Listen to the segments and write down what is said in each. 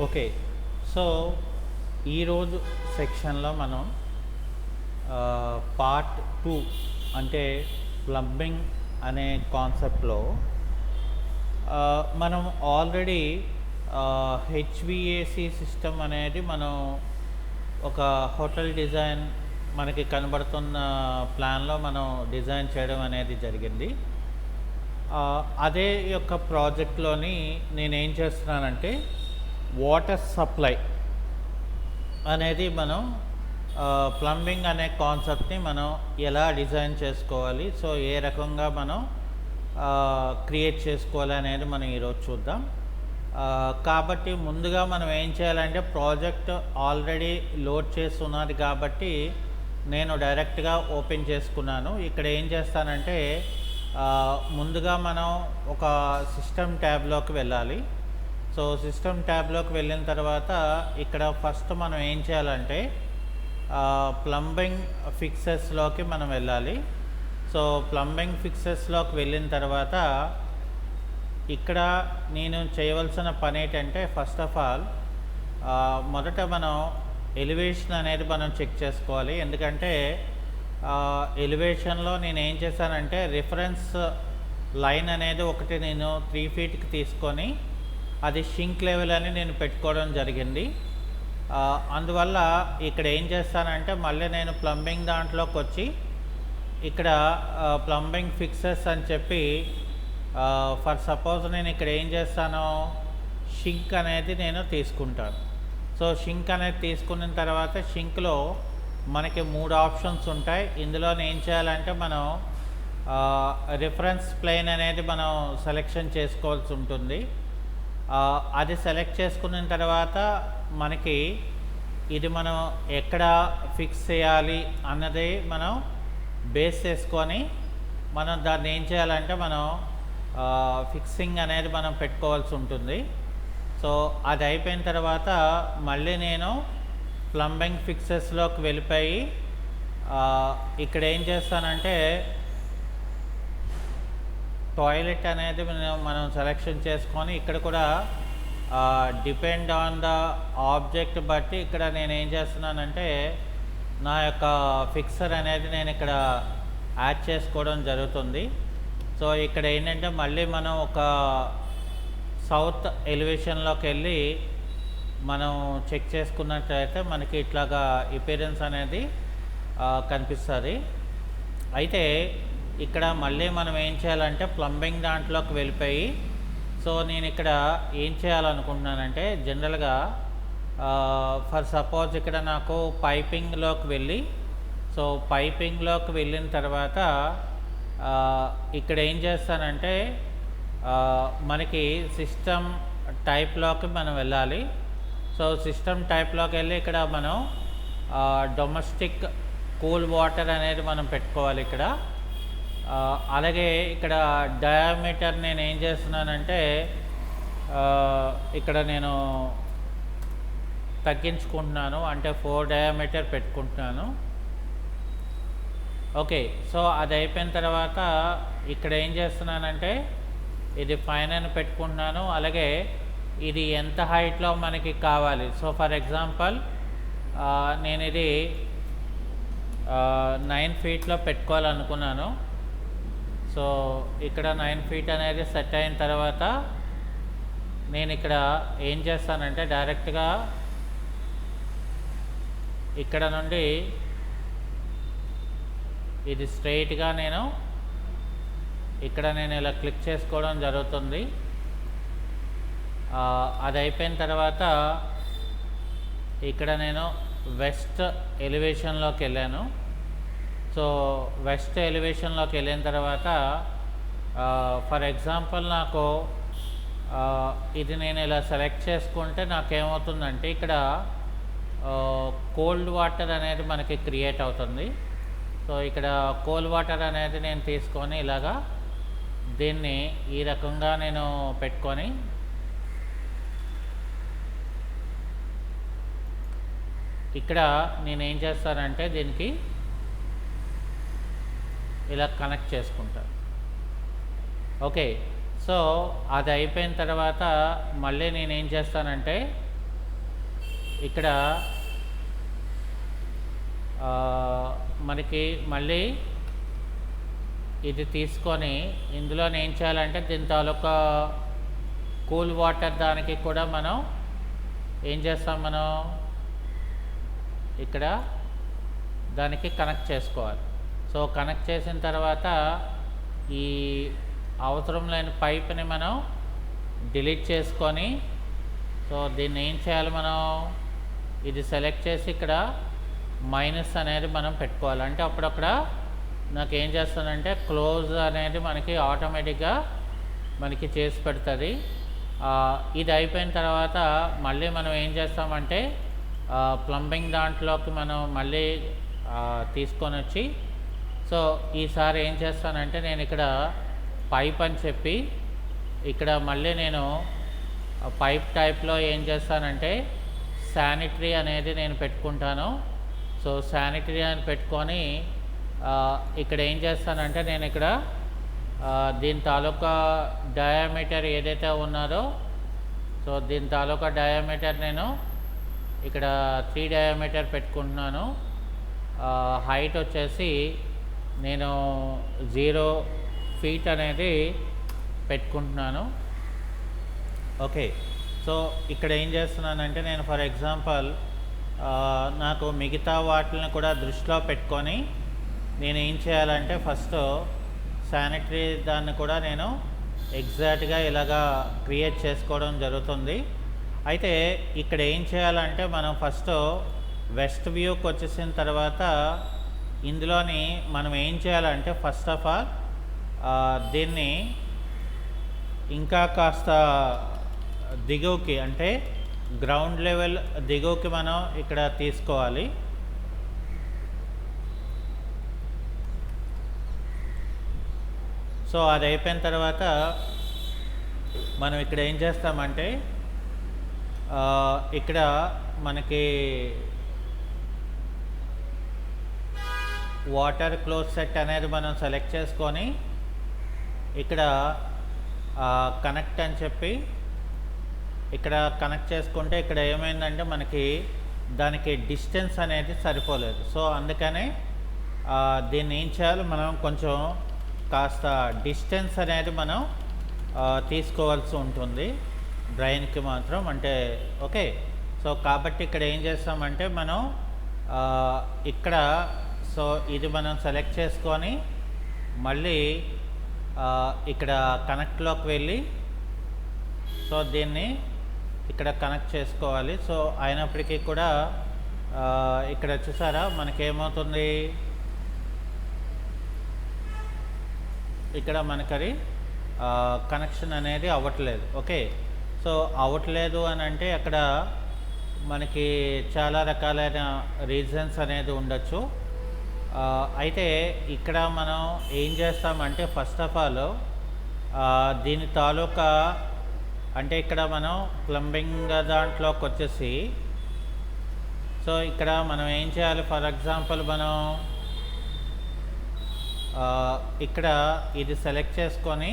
Okay. So, ఈరోజు సెక్షన్‌లో మనం పార్ట్ 2 అంటే ప్లంబింగ్ అనే కాన్సెప్ట్‌లో మనం ఆల్రెడీ హెచ్‌విఏసీ సిస్టమ్ అనేది మనం ఒక హోటల్ డిజైన్ మనకి కనబడుతున్న ప్లాన్‌లో మనం డిజైన్ చేయడం అనేది జరిగింది. అదే యొక్క ప్రాజెక్ట్‌లోని నేనేం చేస్తున్నానంటే వాటర్ సప్లై అనేది మనం ప్లంబింగ్ అనే కాన్సెప్ట్ని మనం ఎలా డిజైన్ చేసుకోవాలి, సో ఏ రకంగా మనం క్రియేట్ చేసుకోవాలి అనేది మనం ఈరోజు చూద్దాం. కాబట్టి ముందుగా మనం ఏం చేయాలంటే ప్రాజెక్ట్ ఆల్రెడీ లోడ్ చేస్తున్నది కాబట్టి నేను డైరెక్ట్గా ఓపెన్ చేసుకున్నాను. ఇక్కడ ఏం చేస్తానంటే ముందుగా మనం ఒక సిస్టమ్ ట్యాబ్లోకి వెళ్ళాలి. సో సిస్టమ్ ట్యాబ్లోకి వెళ్ళిన తర్వాత ఇక్కడ ఫస్ట్ మనం ఏం చేయాలంటే ప్లంబింగ్ ఫిక్సెస్లోకి మనం వెళ్ళాలి. సో ప్లంబింగ్ ఫిక్సెస్లోకి వెళ్ళిన తర్వాత ఇక్కడ నేను చేయవలసిన పని ఏంటంటే ఫస్ట్ ఆఫ్ ఆల్ మొదట మనం ఎలివేషన్ అనేది మనం చెక్ చేసుకోవాలి. ఎందుకంటే ఎలివేషన్లో నేను ఏం చేశానంటే రిఫరెన్స్ లైన్ అనేది ఒకటి నేను 3 ఫీట్కి తీసుకొని అది షింక్ లెవెల్ అని నేను పెట్టుకోవడం జరిగింది. అందువల్ల ఇక్కడ ఏం చేస్తానంటే మళ్ళీ నేను ప్లంబింగ్ దాంట్లోకి వచ్చి ఇక్కడ ప్లంబింగ్ ఫిక్సెస్ అని చెప్పి ఫర్ సపోజ్ నేను ఇక్కడ ఏం చేస్తాను, షింక్ అనేది నేను తీసుకుంటాను. సో షింక్ అనేది తీసుకున్న తర్వాత షింక్లో మనకి 3 ఆప్షన్స్ ఉంటాయి. ఇందులో ఏం చేయాలంటే మనం రిఫరెన్స్ ప్లేన్ అనేది మనం సెలెక్షన్ చేసుకోవాల్సి ఉంటుంది. అది సెలెక్ట్ చేసుకున్న తర్వాత మనకి ఇది మనం ఎక్కడ ఫిక్స్ చేయాలి అన్నది మనం బేస్ చేసుకొని మనం దాన్ని ఏం చేయాలంటే మనం ఫిక్సింగ్ అనేది మనం పెట్టుకోవాల్సి ఉంటుంది. సో అది అయిపోయిన తర్వాత మళ్ళీ నేను ప్లంబింగ్ ఫిక్సెస్లోకి వెళ్ళిపోయి ఇక్కడ ఏం చేస్తానంటే టాయిలెట్ అనేది మనం సెలెక్షన్ చేసుకొని ఇక్కడ కూడా డిపెండ్ ఆన్ ద ఆబ్జెక్ట్ బట్టి ఇక్కడ నేను ఏం చేస్తున్నానంటే నా యొక్క ఫిక్సర్ అనేది నేను ఇక్కడ యాడ్ చేసుకోవడం జరుగుతుంది. సో ఇక్కడ ఏంటంటే మళ్ళీ మనం ఒక సౌత్ ఎలివేషన్లోకి వెళ్ళి మనం చెక్ చేసుకున్నట్లయితే మనకి ఇట్లాగా అపియరెన్స్ అనేది కనిపిస్తుంది. అయితే ఇక్కడ మళ్ళీ మనం ఏం చేయాలంటే ప్లంబింగ్ దాంట్లోకి వెళ్ళిపోయి సో నేను ఇక్కడ ఏం చేయాలనుకుంటున్నానంటే జనరల్గా ఫర్ సపోజ్ ఇక్కడ నాకు పైపింగ్లోకి వెళ్ళి సో పైపింగ్లోకి వెళ్ళిన తర్వాత ఇక్కడ ఏం చేస్తానంటే మనకి సిస్టమ్ టైప్లోకి మనం వెళ్ళాలి. సో సిస్టమ్ టైప్లోకి వెళ్ళి ఇక్కడ మనం డొమెస్టిక్ కూల్ వాటర్ అనేది మనం పెట్టుకోవాలి ఇక్కడ. అలాగే ఇక్కడ డయామీటర్ నేను ఏం చేస్తున్నానంటే ఇక్కడ నేను తగ్గించుకుంటున్నాను, అంటే 4 డయామీటర్ పెట్టుకుంటున్నాను. ఓకే. సో అది అయిపోయిన తర్వాత ఇక్కడ ఏం చేస్తున్నానంటే ఇది ఫైన్ అని పెట్టుకుంటున్నాను. అలాగే ఇది ఎంత హైట్లో మనకి కావాలి. సో ఫర్ ఎగ్జాంపుల్ నేను ఇది 9 ఫీట్లో పెట్టుకోవాలనుకున్నాను. సో ఇక్కడ 9 ఫీట్ అనేది సెట్ అయిన తర్వాత నేను ఇక్కడ ఏం చేస్తానంటే డైరెక్ట్గా ఇక్కడ నుండి ఇది స్ట్రైట్గా నేను ఇక్కడ నేను ఇలా క్లిక్ చేసుకోవడం జరుగుతుంది. అది అయిపోయిన తర్వాత ఇక్కడ నేను వెస్ట్ ఎలివేషన్లోకి వెళ్ళాను. సో వెస్ట్ ఎలివేషన్లోకి వెళ్ళిన తర్వాత ఫర్ ఎగ్జాంపుల్ నాకు ఇది నేను ఇలా సెలెక్ట్ చేసుకుంటే నాకేమవుతుందంటే ఇక్కడ కోల్డ్ వాటర్ అనేది మనకి క్రియేట్ అవుతుంది. సో ఇక్కడ కోల్డ్ వాటర్ అనేది నేను తీసుకొని ఇలాగా దీన్ని ఈ రకంగా నేను పెట్టుకొని ఇక్కడ నేనేం చేస్తానంటే దీనికి ఇలా కనెక్ట్ చేసుకుంటాను. ఓకే. సో అది అయిపోయిన తర్వాత మళ్ళీ నేనేం చేస్తానంటే ఇక్కడ మనకి మళ్ళీ ఇది తీసుకొని ఇందులో ఏం చేయాలంటే దీని తాలూకా కూల్ వాటర్ దానికి కూడా మనం ఏం చేస్తాం, మనం ఇక్కడ దానికి కనెక్ట్ చేసుకోవాలి. సో కనెక్ట్ చేసిన తర్వాత ఈ అవసరం లేని పైప్ని మనం డిలీట్ చేసుకొని, సో దీన్ని ఏం చేయాలి, మనం ఇది సెలెక్ట్ చేసి ఇక్కడ మైనస్ అనేది మనం పెట్టుకోవాలి. అంటే అప్పుడక్కడ నాకు ఏం చేస్తానంటే క్లోజ్ అనేది మనకి ఆటోమేటిక్గా మనకి చేసి పెడుతుంది. ఇది అయిపోయిన తర్వాత మళ్ళీ మనం ఏం చేస్తామంటే ప్లంబింగ్ దాంట్లోకి మనం మళ్ళీ తీసుకొని వచ్చి, సో ఈసారి ఏం చేస్తానంటే నేను ఇక్కడ పైప్ అని చెప్పి ఇక్కడ మళ్ళీ నేను పైప్ టైప్లో ఏం చేస్తానంటే శానిటరీ అనేది నేను పెట్టుకుంటాను. సో శానిటరీ అని పెట్టుకొని ఇక్కడ ఏం చేస్తానంటే నేను ఇక్కడ దీని తాలూకా డయామీటర్ ఏదైతే ఉన్నదో, సో దీని తాలూకా డయామీటర్ నేను ఇక్కడ 3 డయామీటర్ పెట్టుకుంటున్నాను. హైట్ వచ్చేసి నేను 0 ఫీట్ అనేది పెట్టుకుంటున్నాను. ఓకే, సో ఇక్కడ ఏం చేస్తున్నానంటే నేను ఫర్ ఎగ్జాంపుల్ నాకు మిగతా వాటిని కూడా దృష్టిలో పెట్టుకొని నేను ఏం చేయాలంటే ఫస్ట్ శానిటరీ దాన్ని కూడా నేను ఎగ్జాక్ట్గా ఇలాగా క్రియేట్ చేసుకోవడం జరుగుతుంది. అయితే ఇక్కడ ఏం చేయాలంటే మనం ఫస్ట్ వెస్ట్ వ్యూకి వచ్చేసిన తర్వాత ఇందులోని మనం ఏం చేయాలంటే ఫస్ట్ ఆఫ్ ఆల్ దీన్ని ఇంకా కాస్త దిగువకి, అంటే గ్రౌండ్ లెవెల్ దిగువకి మనం ఇక్కడ తీసుకోవాలి. సో అది అయిపోయిన తర్వాత మనం ఇక్కడ ఏం చేస్తామంటే ఇక్కడ మనకి వాటర్ క్లోజ్ సెట్ అనేది మనం సెలెక్ట్ చేసుకొని ఇక్కడ కనెక్ట్ అని చెప్పి ఇక్కడ కనెక్ట్ చేసుకుంటే ఇక్కడ ఏమైందంటే మనకి దానికి డిస్టెన్స్ అనేది సరిపోలేదు. సో అందుకనే దీన్ని ఏం చేయాలి, మనం కొంచెం కాస్త డిస్టెన్స్ అనేది మనం తీసుకోవాల్సి ఉంటుంది డ్రైన్కి మాత్రం. అంటే ఓకే, సో కాబట్టి ఇక్కడ ఏం చేస్తామంటే మనం ఇక్కడ సో ఇది మనం సెలెక్ట్ చేసుకొని మళ్ళీ ఇక్కడ కనెక్ట్లోకి వెళ్ళి సో దీన్ని ఇక్కడ కనెక్ట్ చేసుకోవాలి. సో అయినప్పటికీ కూడా ఇక్కడ చూసారా మనకేమవుతుంది, ఇక్కడ మనకది కనెక్షన్ అనేది అవ్వట్లేదు. ఓకే, సో అవ్వట్లేదు అని అంటే అక్కడ మనకి చాలా రకాలైన రీజన్స్ అనేది ఉండొచ్చు. అయితే ఇక్కడ మనం ఏం చేస్తామంటే ఫస్ట్ ఆఫ్ ఆల్ దీని తాలూకా అంటే ఇక్కడ మనం ప్లంబింగ్ దాంట్లోకి వచ్చేసి సో ఇక్కడ మనం ఏం చేయాలి, ఫర్ ఎగ్జాంపుల్ మనం ఇక్కడ ఇది సెలెక్ట్ చేసుకొని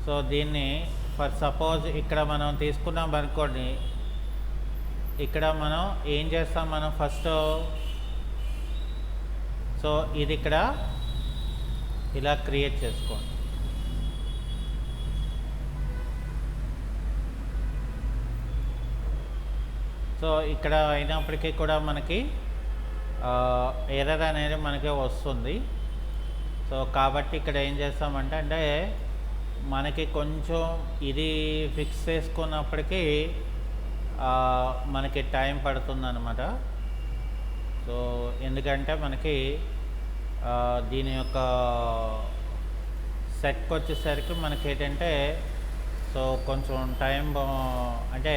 సో దీన్ని ఫర్ సపోజ్ ఇక్కడ మనం తీసుకున్నాం అనుకోండి, ఇక్కడ మనం ఏం చేస్తాం, మనం ఫస్ట్ సో ఇది ఇక్కడ ఇలా క్రియేట్ చేసుకోండి. సో ఇక్కడ అయినప్పటికీ కూడా మనకి ఎర్రర్ అనేది మనకి వస్తుంది. సో కాబట్టి ఇక్కడ ఏం చేస్తామంటే అంటే మనకి కొంచెం ఇది ఫిక్స్ చేసుకున్నప్పటికీ మనకి టైం పడుతుందన్నమాట. సో ఎందుకంటే మనకి దీని యొక్క సెట్కి వచ్చేసరికి మనకి ఏంటంటే సో కొంచెం టైం అంటే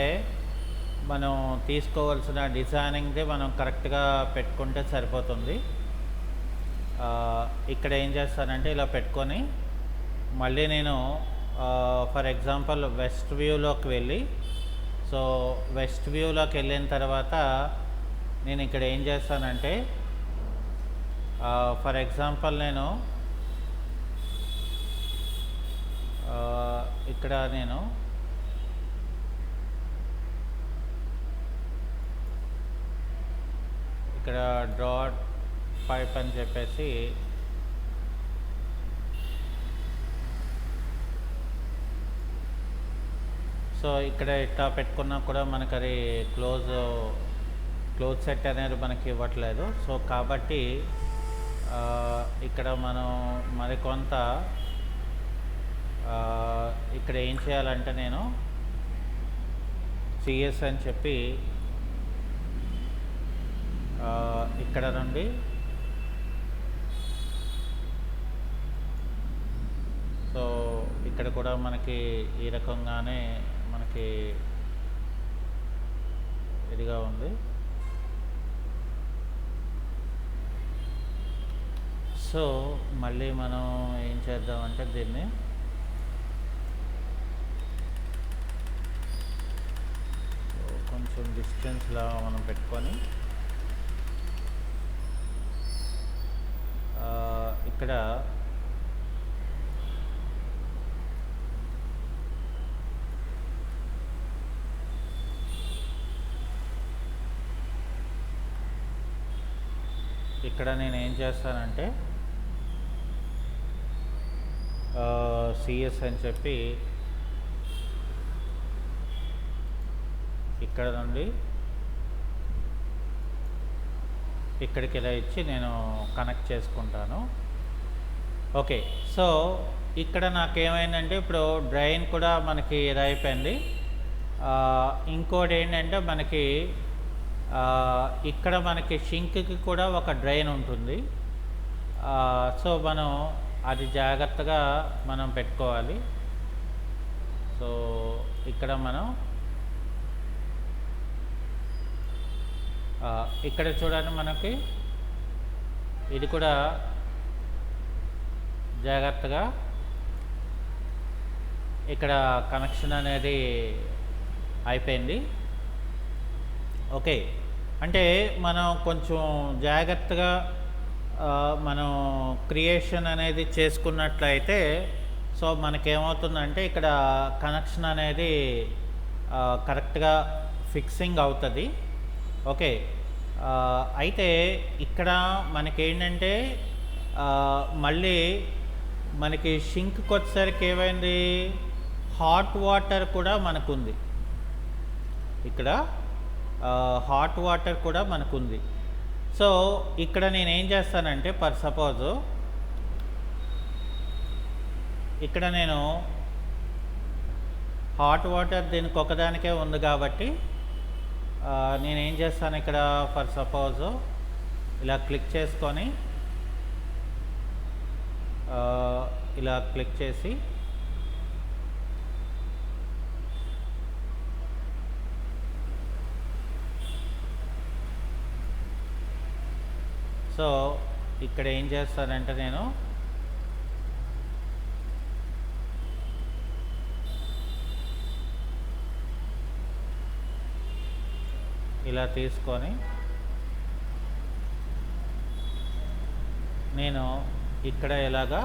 మనం తీసుకోవాల్సిన డిజైనింగ్ది మనం కరెక్ట్గా పెట్టుకుంటే సరిపోతుంది. ఇక్కడ ఏం చేస్తానంటే ఇలా పెట్టుకొని మళ్ళీ నేను ఫర్ ఎగ్జాంపుల్ వెస్ట్ వ్యూలోకి వెళ్ళి సో వెస్ట్ వ్యూలోకి వెళ్ళిన తర్వాత నేను ఇక్కడ ఏం చేస్తానంటే ఫర్ ఎగ్జాంపుల్ నేను ఇక్కడ నేను ఇక్కడ డ్రాట్ పైప్ అని చెప్పేసి సో ఇక్కడ ఇట్లా పెట్టుకున్నా కూడా మనకు అది క్లోజ్ సెట్ అనేది మనకి ఇవ్వట్లేదు. సో కాబట్టి ఇక్కడ మనం మరికొంత ఇక్కడ ఏం చేయాలంటే నేను సిఎస్ అని చెప్పి ఇక్కడ నుండి సో ఇక్కడ కూడా మనకి ఈ రకంగానే మనకి ఇదిగా ఉంది. సో మళ్ళీ మనం ఏం చేద్దామంటే దీన్ని కొంచెం డిస్టెన్స్లా మనం పెట్టుకొని ఇక్కడ నేను ఏం చేస్తానంటే సిఎస్ అని చెప్పి ఇక్కడ నుండి ఇక్కడికి ఇలా ఇచ్చి నేను కనెక్ట్ చేసుకుంటాను. ఓకే, సో ఇక్కడ నాకేమైందంటే ఇప్పుడు డ్రైన్ కూడా మనకి ఇది అయిపోయింది. ఇంకోటి ఏంటంటే మనకి ఇక్కడ మనకి షింక్కి కూడా ఒక డ్రైన్ ఉంటుంది. సో మనం అది జాగ్రత్తగా మనం పెట్టుకోవాలి. సో ఇక్కడ మనం ఇక్కడ చూడండి మనకి ఇది కూడా జాగ్రత్తగా ఇక్కడ కనెక్షన్ అనేది అయిపోయింది. ఓకే, అంటే మనం కొంచెం జాగ్రత్తగా మనం క్రియేషన్ అనేది చేసుకున్నట్లయితే సో మనకేమవుతుందంటే ఇక్కడ కనెక్షన్ అనేది కరెక్ట్గా ఫిక్సింగ్ అవుతుంది. ఓకే, అయితే ఇక్కడ మనకేంటంటే మళ్ళీ మనకి షింక్కి వచ్చేసరికి ఏమైంది, హాట్ వాటర్ కూడా మనకుంది. ఇక్కడ హాట్ వాటర్ కూడా మనకుంది. సో ఇక్కడ నేనేం చేస్తానంటే ఫర్ సపోజ్ ఇక్కడ నేను హాట్ వాటర్ దీనికి ఒకదానికే ఉంది కాబట్టి నేనేం చేస్తాను ఇక్కడ ఫర్ సపోజ్ ఇలా క్లిక్ చేసుకొని ఇలా క్లిక్ చేసి సో ఇక్కడ ఏం చేస్తానంటే నేను ఇలా తీసుకొని నేను ఇక్కడ ఇలాగా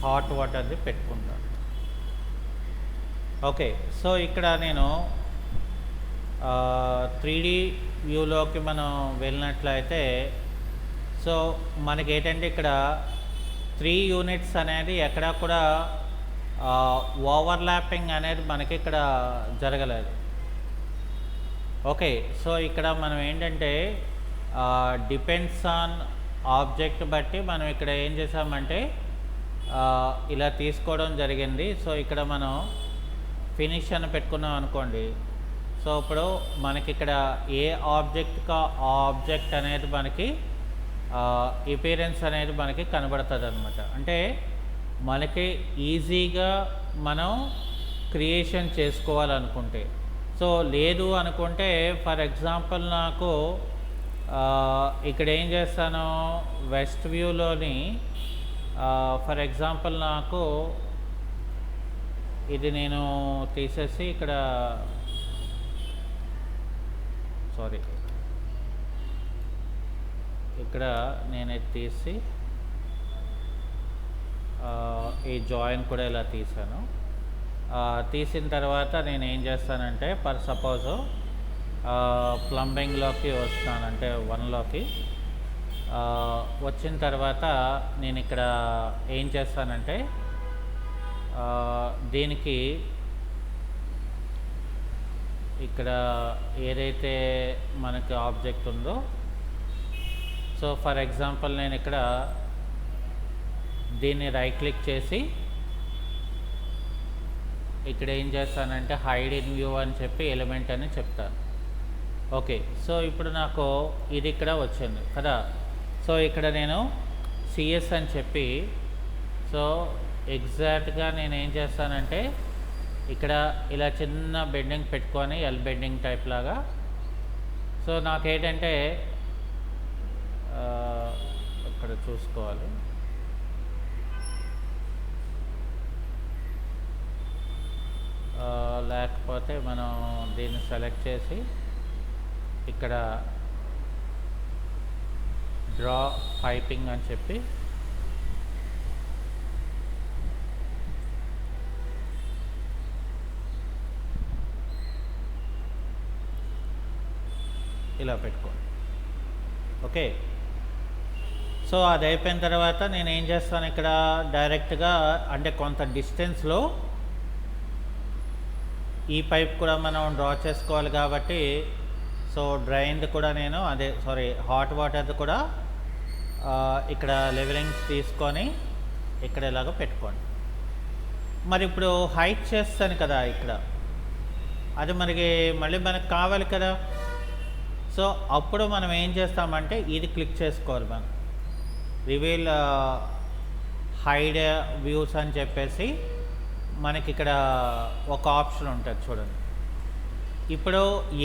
హాట్ వాటర్ది పెట్టుకుంటాను. ఓకే, సో ఇక్కడ నేను 3D వ్యూలోకి మనం వెళ్ళినట్లయితే సో మనకి ఏంటంటే ఇక్కడ 3 యూనిట్స్ అనేది ఎక్కడా కూడా ఓవర్లాపింగ్ అనేది మనకి ఇక్కడ జరగలేదు. ఓకే, సో ఇక్కడ మనం ఏంటంటే డిపెండ్స్ ఆన్ ఆబ్జెక్ట్ బట్టి మనం ఇక్కడ ఏం చేసామంటే ఇలా తీసుకోవడం జరిగింది. సో ఇక్కడ మనం ఫినిష్ అని పెట్టుకున్నాం అనుకోండి. సో ఇప్పుడు మనకి ఇక్కడ ఏ ఆబ్జెక్ట్గా ఆబ్జెక్ట్ అనేది మనకి అపియరెన్స్ అనేది మనకి కనబడుతుంది అనమాట. అంటే మనకి ఈజీగా మనం క్రియేషన్ చేసుకోవాలనుకుంటే. సో లేదు అనుకుంటే ఫర్ ఎగ్జాంపుల్ నాకు ఇక్కడ ఏం చేస్తాను, వెస్ట్ వ్యూలోని ఫర్ ఎగ్జాంపుల్ నాకు ఇది నేను తీసేసి ఇక్కడ సారీ ఇక్కడ నేను ఇది తీసి ఈ జాయిన్ కూడా ఇలా తీసాను. తీసిన తర్వాత నేను ఏం చేస్తానంటే ఫర్ సపోజ్ ప్లంబింగ్లోకి వస్తాను, అంటే 1లోకి వచ్చిన తర్వాత నేను ఇక్కడ ఏం చేస్తానంటే దీనికి ఇక్కడ ఏదైతే మనకి ఆబ్జెక్ట్ ఉందో, సో ఫర్ ఎగ్జాంపుల్ నేను ఇక్కడ దీన్ని రైట్ క్లిక్ చేసి ఇక్కడ ఏం చేస్తానంటే హైడ్ ఇన్ వ్యూ అని చెప్పి ఎలిమెంట్ అని చెప్తాను. ఓకే, సో ఇప్పుడు నాకు ఇది ఇక్కడ వచ్చింది కదా. సో ఇక్కడ నేను సిఎస్ అని చెప్పి, సో ఎగ్జాక్ట్గా నేను ఏం చేస్తానంటే ఇక్కడ ఇలా చిన్న బెండింగ్ పెట్టుకొని ఎల్ బెండింగ్ టైప్ లాగా. సో నాకేంటంటే ఇక్కడ చూసుకోవాలి, లేకపోతే మనం దీన్ని సెలెక్ట్ చేసి ఇక్కడ డ్రా పైపింగ్ అని చెప్పి ఇలా పెట్టుకోండి. ఓకే, సో అది అయిపోయిన తర్వాత నేను ఏం చేస్తాను, ఇక్కడ డైరెక్ట్గా అంటే కొంత డిస్టెన్స్లో ఈ పైప్ కూడా మనం డ్రా చేసుకోవాలి కాబట్టి, సో డ్రైన్ది కూడా నేను హాట్ వాటర్ది కూడా ఇక్కడ లెవెలింగ్స్ తీసుకొని ఇక్కడ ఇలాగ పెట్టుకోండి. మరి ఇప్పుడు హైట్ చేస్తాను కదా ఇక్కడ, అది మళ్ళీ మనకు కావాలి కదా. సో అప్పుడు మనం ఏం చేస్తామంటే ఇది క్లిక్ చేసుకోవాలి, మనం రివీల్ హైడ్ వ్యూస్ అని చెప్పేసి మనకి ఇక్కడ ఒక ఆప్షన్ ఉంటుంది చూడండి. ఇప్పుడు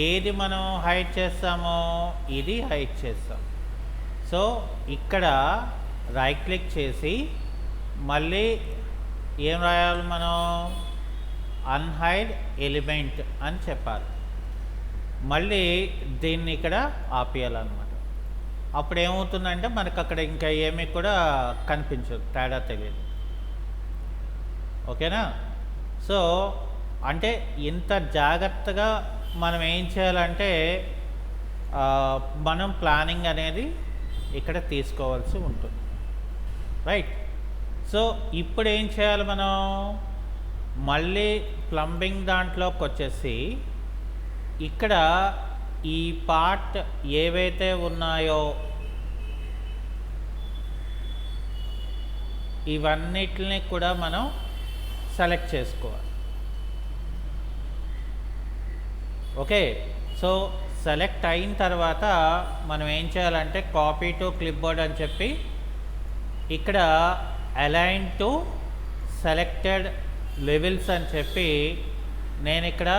ఏది మనం హైడ్ చేస్తామో ఇది హైడ్ చేస్తాం. సో ఇక్కడ రైట్ క్లిక్ చేసి మళ్ళీ ఏం రాయాలి, మనం అన్హైడ్ ఎలిమెంట్ అని చెప్పాలి. మళ్ళీ దీన్ని ఇక్కడ ఆపేయాలన్నమాట. అప్పుడు ఏమవుతుందంటే మనకు అక్కడ ఇంకా ఏమీ కూడా కనిపించదు, తేడా తెలియదు. ఓకేనా. సో అంటే ఇంత జాగ్రత్తగా మనం ఏం చేయాలంటే మనం ప్లానింగ్ అనేది ఇక్కడ తీసుకోవాల్సి ఉంటుంది, రైట్. సో ఇప్పుడు ఏం చేయాలి, మనం మళ్ళీ ప్లంబింగ్ దాంట్లోకి వచ్చేసి ఇక్కడ ఈ పార్ట్ ఏవైతే ఉన్నాయో ఇవన్నిటిని కూడా మనం సెలెక్ట్ చేసుకోవాలి. ఓకే, సో సెలెక్ట్ అయిన తర్వాత మనం ఏం చేయాలంటే కాపీ టు క్లిప్ బోర్డ్ అని చెప్పి ఇక్కడ అలైన్ టు సెలెక్టెడ్ లెవెల్స్ అని చెప్పి నేను ఇక్కడ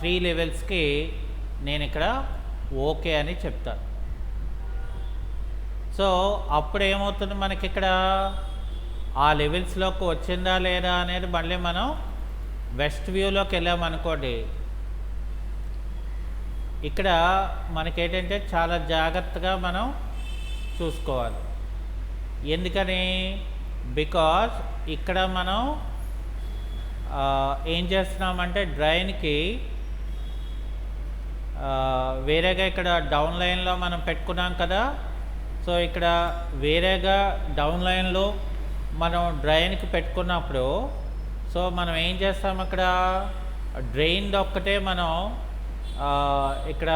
3 లెవెల్స్కి నేను ఇక్కడ ఓకే అని చెప్తాను. సో అప్పుడు ఏమవుతుంది, మనకి ఇక్కడ ఆ లెవెల్స్లోకి వచ్చిందా లేదా అనేది మళ్ళీ మనం వెస్ట్ వ్యూలోకి వెళ్ళామనుకోండి, ఇక్కడ మనకేంటంటే చాలా జాగ్రత్తగా మనం చూసుకోవాలి. ఎందుకని, బికాజ్ ఇక్కడ మనం ఏం చేస్తున్నామంటే డ్రైన్కి వేరేగా ఇక్కడ డౌన్ లైన్లో మనం పెట్టుకున్నాం కదా. సో ఇక్కడ వేరేగా డౌన్ లైన్లో మనం డ్రైన్కి పెట్టుకున్నప్పుడు సో మనం ఏం చేస్తాం, అక్కడ డ్రైన్ ఒక్కటే మనం ఇక్కడ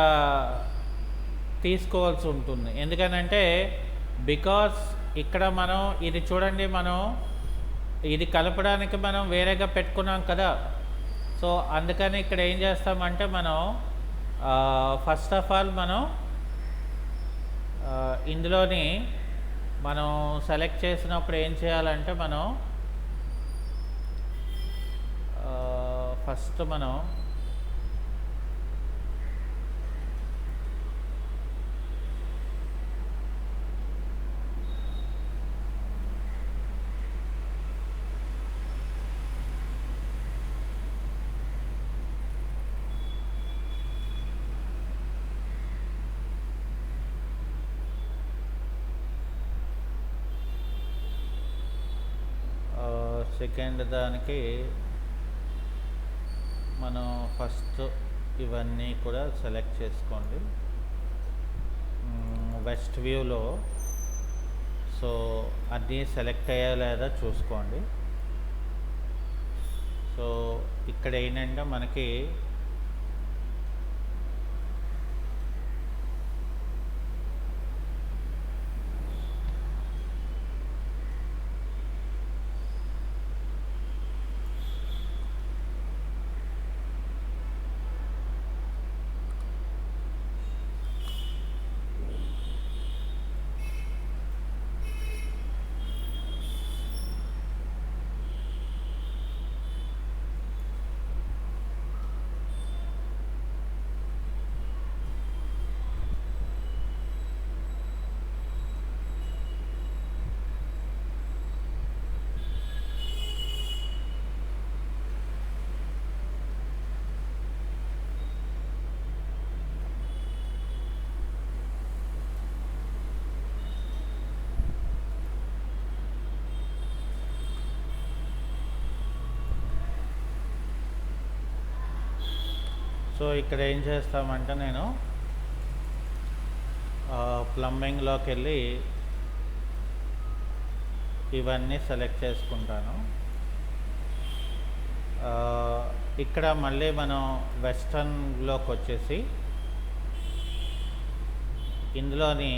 తీసుకోవాల్సి ఉంటుంది. ఎందుకనంటే బికాస్ ఇక్కడ మనం ఇది చూడండి, మనం ఇది కలపడానికి మనం వేరేగా పెట్టుకున్నాం కదా. సో అందుకని ఇక్కడ ఏం చేస్తామంటే మనం ఫస్ట్ ఆఫ్ ఆల్ మనం ఇందులోని మనం సెలెక్ట్ చేసినప్పుడు ఏం చేయాలంటే మనం ఫస్ట్ మనం సెకండ్ దానికి మనం ఫస్ట్ ఇవన్నీ కూడా సెలెక్ట్ చేసుకోండి. వెస్ట్ వ్యూలో సో అన్నీ సెలెక్ట్ అయ్యా లేదా చూసుకోండి. సో ఇక్కడ ఏంటంటే మనకి సో ఇక్కడ ఏం చేస్తామంటే నేను ప్లంబింగ్లోకి వెళ్ళి ఇవన్నీ సెలెక్ట్ చేసుకుంటాను. ఇక్కడ మళ్ళీ మనం వెస్టర్న్లోకి వచ్చేసి ఇందులోని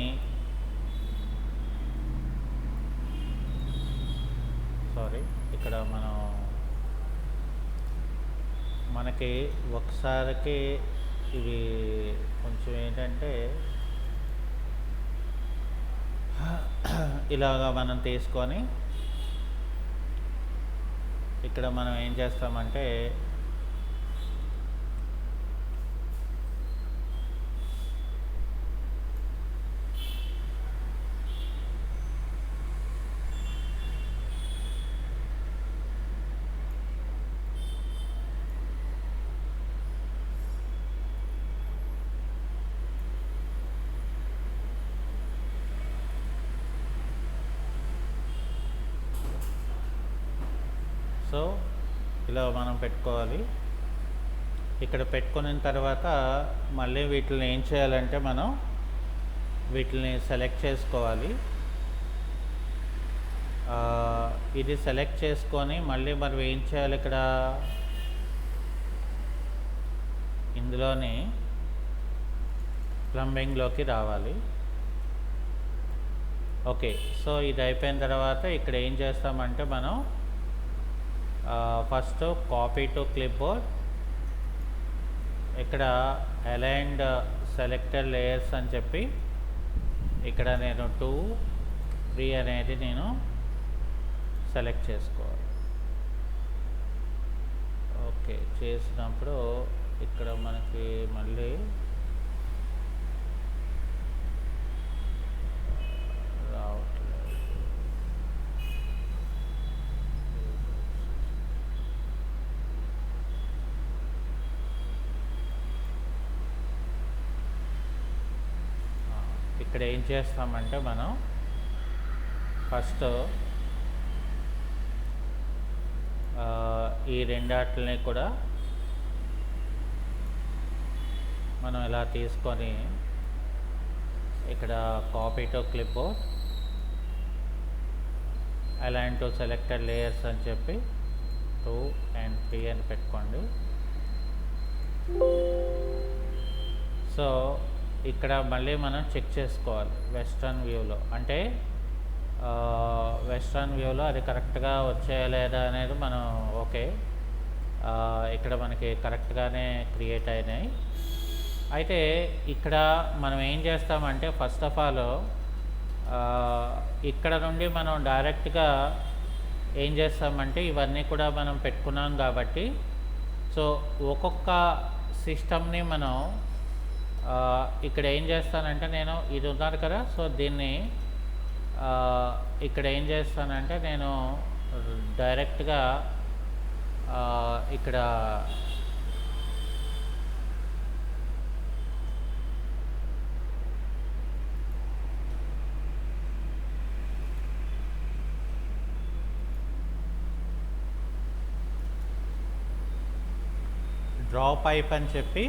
ఇక్కడ మనకి ఒకసారికి ఇవి కొంచెం ఏంటంటే ఇలాగా మనం తీసుకొని ఇక్కడ మనం ఏం చేస్తామంటే సో ఇలా మనం పెట్టుకోవాలి. ఇక్కడ పెట్టుకున్న తర్వాత మళ్ళీ వీటిని ఏం చేయాలంటే మనం వీటిని సెలెక్ట్ చేసుకోవాలి. ఇది సెలెక్ట్ చేసుకొని మళ్ళీ మనం ఏం చేయాలి, ఇక్కడ ఇందులోని ప్లంబింగ్లోకి రావాలి. ఓకే, సో ఇది అయిపోయిన తర్వాత ఇక్కడ ఏం చేస్తామంటే మనం ఫస్ట్ కాపీ టు క్లిప్బోర్డ్, ఇక్కడ అలైన్డ్ సెలెక్టెడ్ లేయర్స్ అని చెప్పి ఇక్కడ నేను 2, 3 అనేది నేను సెలెక్ట్ చేసుకోవాలి. ఓకే, చేసినప్పుడు ఇక్కడ మనకి మళ్ళీ ఇక్కడ ఏం చేస్తామంటే మనం ఫస్ట్ ఈ రెండాటిని కూడా మనం ఇలా తీసుకొని ఇక్కడ copy to clipboard, align to selected layers అని చెప్పి 2 and 3 అని పెట్టుకోండి. సో ఇక్కడ మళ్ళీ మనం చెక్ చేసుకోవాలి వెస్ట్రన్ వ్యూలో, అంటే వెస్ట్రన్ వ్యూలో అది కరెక్ట్గా వచ్చాయా లేదా అనేది మనం ఓకే, ఇక్కడ మనకి కరెక్ట్గానే క్రియేట్ అయినాయి. అయితే ఇక్కడ మనం ఏం చేస్తామంటే ఫస్ట్ ఆఫ్ ఆల్ ఇక్కడ నుండి మనం డైరెక్ట్గా ఏం చేస్తామంటే ఇవన్నీ కూడా మనం పెట్టుకున్నాం కాబట్టి సో ఒక్కొక్క సిస్టమ్ని మనం ఇక్కడ ఏం చేస్తానంటే నేను ఇది ఉన్నారు కదా, సో దీన్ని ఇక్కడ ఏం చేస్తానంటే నేను డైరెక్ట్గా ఇక్కడ డ్రా పైప్ అని చెప్పి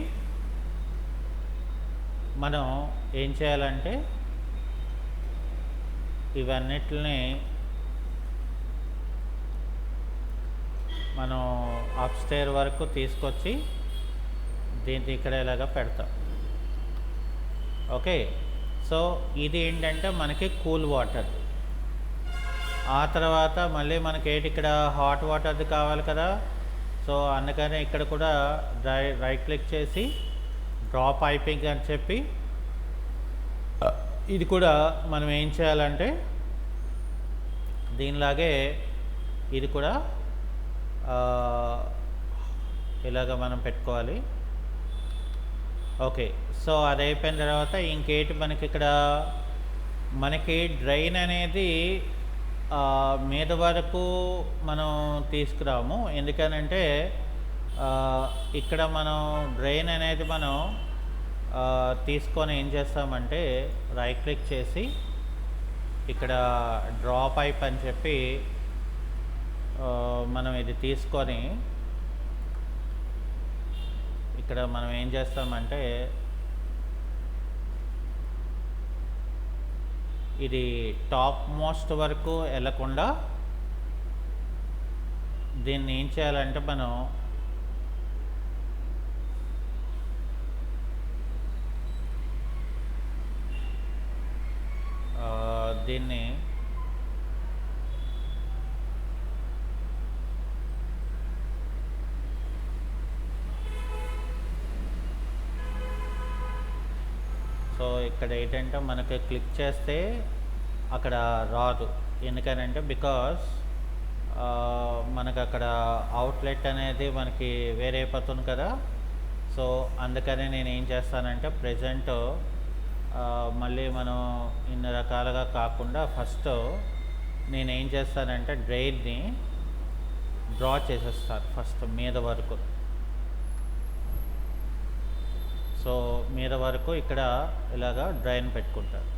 మనం ఏం చేయాలంటే ఇవన్నిటిని మనం అప్స్టేర్ వరకు తీసుకొచ్చి దీన్ని ఇక్కడ ఇలాగ పెడతాం. ఓకే, సో ఇది ఏంటంటే మనకి కూల్ వాటర్. ఆ తర్వాత మళ్ళీ మనకి ఏంటి ఇక్కడ హాట్ వాటర్ది కావాలి కదా, సో అందుకని ఇక్కడ కూడా రైట్ క్లిక్ చేసి డ్రా పైపింగ్ అని చెప్పి ఇది కూడా మనం ఏం చేయాలంటే దీనిలాగే ఇది కూడా ఇలాగ మనం పెట్టుకోవాలి. ఓకే, సో అది అయిపోయిన తర్వాత ఇంకేంటి మనకి ఇక్కడ మనకి డ్రైన్ అనేది మీద వరకు మనం తీసుకురాము. ఎందుకనంటే ఇక్కడ మనం డ్రైన్ అనేది మనం తీసుకొని ఏం చేస్తామంటే రైట్ క్లిక్ చేసి ఇక్కడ డ్రా పైప్ అని చెప్పి మనం ఇది తీసుకొని ఇక్కడ మనం ఏం చేస్తామంటే ఇది టాప్ మోస్ట్ వరకు వెళ్ళకుండా దీన్ని ఏం చేయాలంటే మనం దీన్ని సో ఇక్కడ ఏంటంటే మనకి క్లిక్ చేస్తే అక్కడ రాదు. ఎందుకనంటే బికాస్ మనకు అక్కడ అవుట్లెట్ అనేది మనకి వేరే అయిపోతుంది కదా. సో అందుకని నేను ఏం చేస్తానంటే ప్రజెంట్ మళ్ళీ మనం ఇన్ని రకాలుగా కాకుండా ఫస్ట్ నేను ఏం చేస్తానంటే డ్రైన్ని డ్రా చేసేస్తాను ఫస్ట్ మీద వరకు. సో మీద వరకు ఇక్కడ ఇలాగా డ్రైన్ పెట్టుకుంటాను.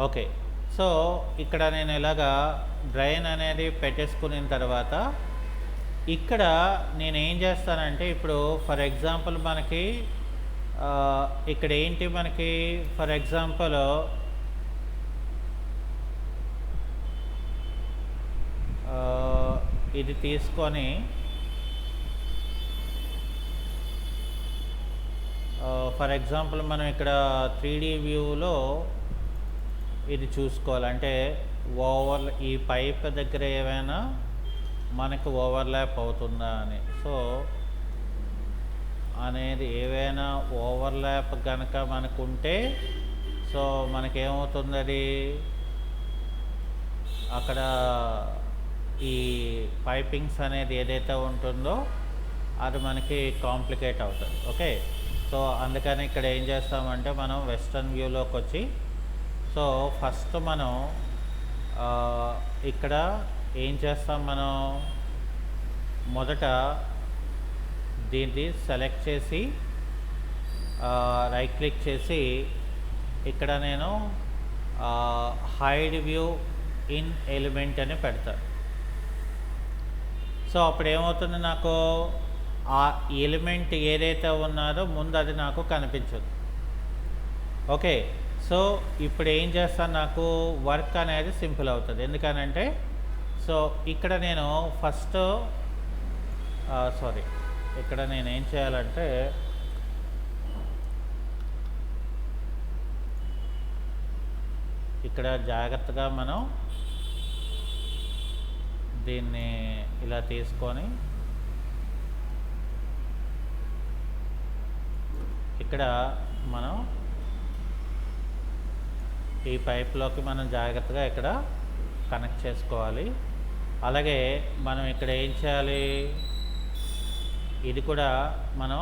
ఓకే, సో ఇక్కడ నేను ఇలాగా డ్రైన్ అనేది పెట్టేసుకున్న తర్వాత ఇక్కడ నేను ఏం చేస్తానంటే ఇప్పుడు ఫర్ ఎగ్జాంపుల్ మనకి ఇక్కడ ఏంటి మనకి ఫర్ ఎగ్జాంపుల్ ఇది తీసుకొని ఫర్ ఎగ్జాంపుల్ మనం ఇక్కడ 3D వ్యూలో ఇది చూసుకోవాలంటే ఈ పైప్ దగ్గర ఏమైనా మనకు ఓవర్లాప్ అవుతుందా అని. సో అనేది ఏవైనా ఓవర్లాప్ కనుక మనకు ఉంటే సో మనకేమవుతుంది, అది అక్కడ ఈ పైపింగ్స్ అనేది ఏదైతే ఉంటుందో అది మనకి కాంప్లికేట్ అవుతుంది. ఓకే, సో అందుకని ఇక్కడ ఏం చేస్తామంటే మనం వెస్ట్రన్ వ్యూలోకి వచ్చి సో ఫస్ట్ మనం ఇక్కడ ఏం చేస్తాం, మనం మొదట దీన్ని సెలెక్ట్ చేసి రైట్ క్లిక్ చేసి ఇక్కడ నేను హైడ్ వ్యూ ఇన్ ఎలిమెంట్ అని పెడతాను. సో అప్పుడు ఏమవుతుంది, నాకు ఆ ఎలిమెంట్ ఏదైతే ఉన్నారో ముందు అది నాకు కనిపించదు. ఓకే, సో ఇప్పుడు ఏం చేస్తాను, నాకు వర్క్ అనేది సింపుల్ అవుతుంది. ఎందుకనంటే సో ఇక్కడ నేను ఫస్ట్ ఇక్కడ నేను ఏం చేయాలంటే ఇక్కడ జాగ్రత్తగా మనం దీన్ని ఇలా తీసుకొని ఇక్కడ మనం ఈ పైప్లోకి మనం జాగ్రత్తగా ఇక్కడ కనెక్ట్ చేసుకోవాలి. అలాగే మనం ఇక్కడ ఏం చేయాలి, ఇది కూడా మనం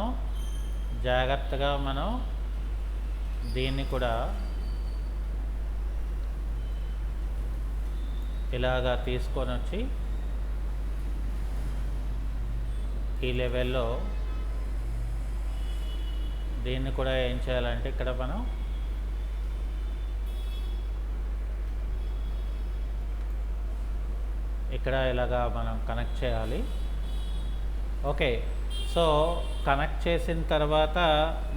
జాగ్రత్తగా మనం దీన్ని కూడా ఇలాగా తీసుకొని వచ్చి ఈ లెవెల్లో దీన్ని కూడా ఏం చేయాలంటే ఇక్కడ మనం ఇక్కడ ఇలాగా మనం కనెక్ట్ చేయాలి. ఓకే. సో, కనెక్ట్ చేసిన తర్వాత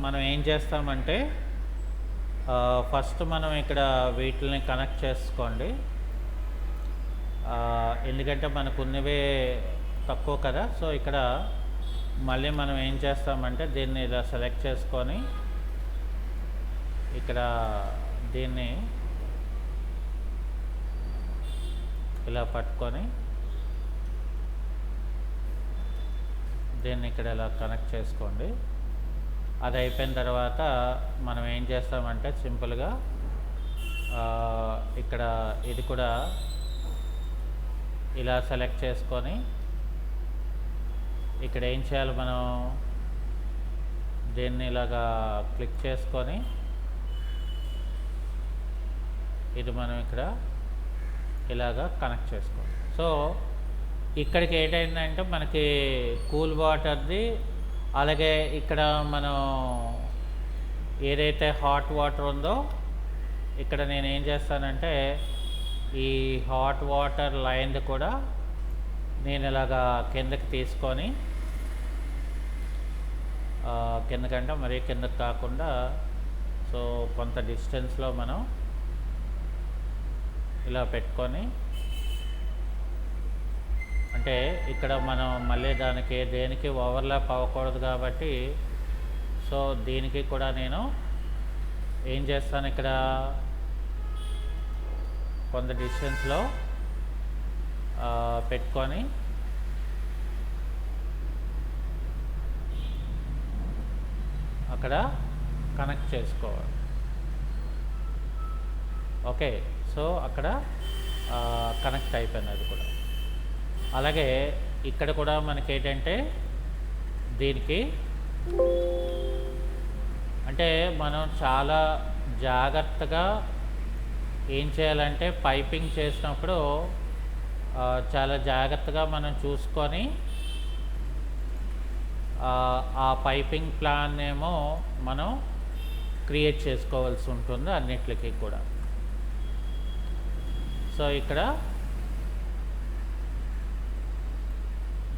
మనం ఏం చేస్తామంటే ఫస్ట్ మనం ఇక్కడ వీటిల్ని కనెక్ట్ చేసుకోండి. ఎందుకంటే మనకున్నవే తక్కువ కదా! సో, ఇక్కడ మళ్ళీ మనం ఏం చేస్తామంటే దీన్ని ఇలా సెలెక్ట్ చేసుకొని ఇక్కడ దీన్ని ఇలా పట్టుకొని దీన్ని ఇక్కడ ఇలా కనెక్ట్ చేసుకోండి. అది అయిపోయిన తర్వాత మనం ఏం చేస్తామంటే సింపుల్గా ఇక్కడ ఇది కూడా ఇలా సెలెక్ట్ చేసుకొని ఇక్కడ ఏం చేయాలి, మనం దీన్ని ఇలాగా క్లిక్ చేసుకొని ఇది మనం ఇక్కడ ఇలాగా కనెక్ట్ చేసుకోవాలి. సో ఇక్కడికి ఏంటంటే మనకి కూల్ వాటర్ది, అలాగే ఇక్కడ మనం ఏదైతే హాట్ వాటర్ ఉందో ఇక్కడ నేను ఏం చేస్తానంటే ఈ హాట్ వాటర్ లైన్ది కూడా నేను ఇలాగా కిందకి తీసుకొని కిందకంటే మరీ కిందకి కాకుండా సో కొంత డిస్టెన్స్లో మనం ఇలా పెట్టుకొని, అంటే ఇక్కడ మనం మళ్ళీ దేనికి ఓవర్లాప్ అవ్వకూడదు కాబట్టి సో దీనికి కూడా నేను ఏం చేస్తాను, ఇక్కడ కొంత డిస్టెన్స్లో పెట్టుకొని అక్కడ కనెక్ట్ చేసుకోవాలి. ఓకే. సో అక్కడ కనెక్ట్ అయిపోయింది అది కూడా. అలాగే ఇక్కడ కూడా మనకి ఏంటంటే దీనికి అంటే మనం చాలా జాగ్రత్తగా ఏం చేయాలంటే పైపింగ్ చేసినప్పుడు చాలా జాగ్రత్తగా మనం చూసుకొని ఆ పైపింగ్ ప్లాన్ ఏమో మనం క్రియేట్ చేసుకోవాల్సి ఉంటుంది అన్నిటికీ కూడా. సో ఇక్కడ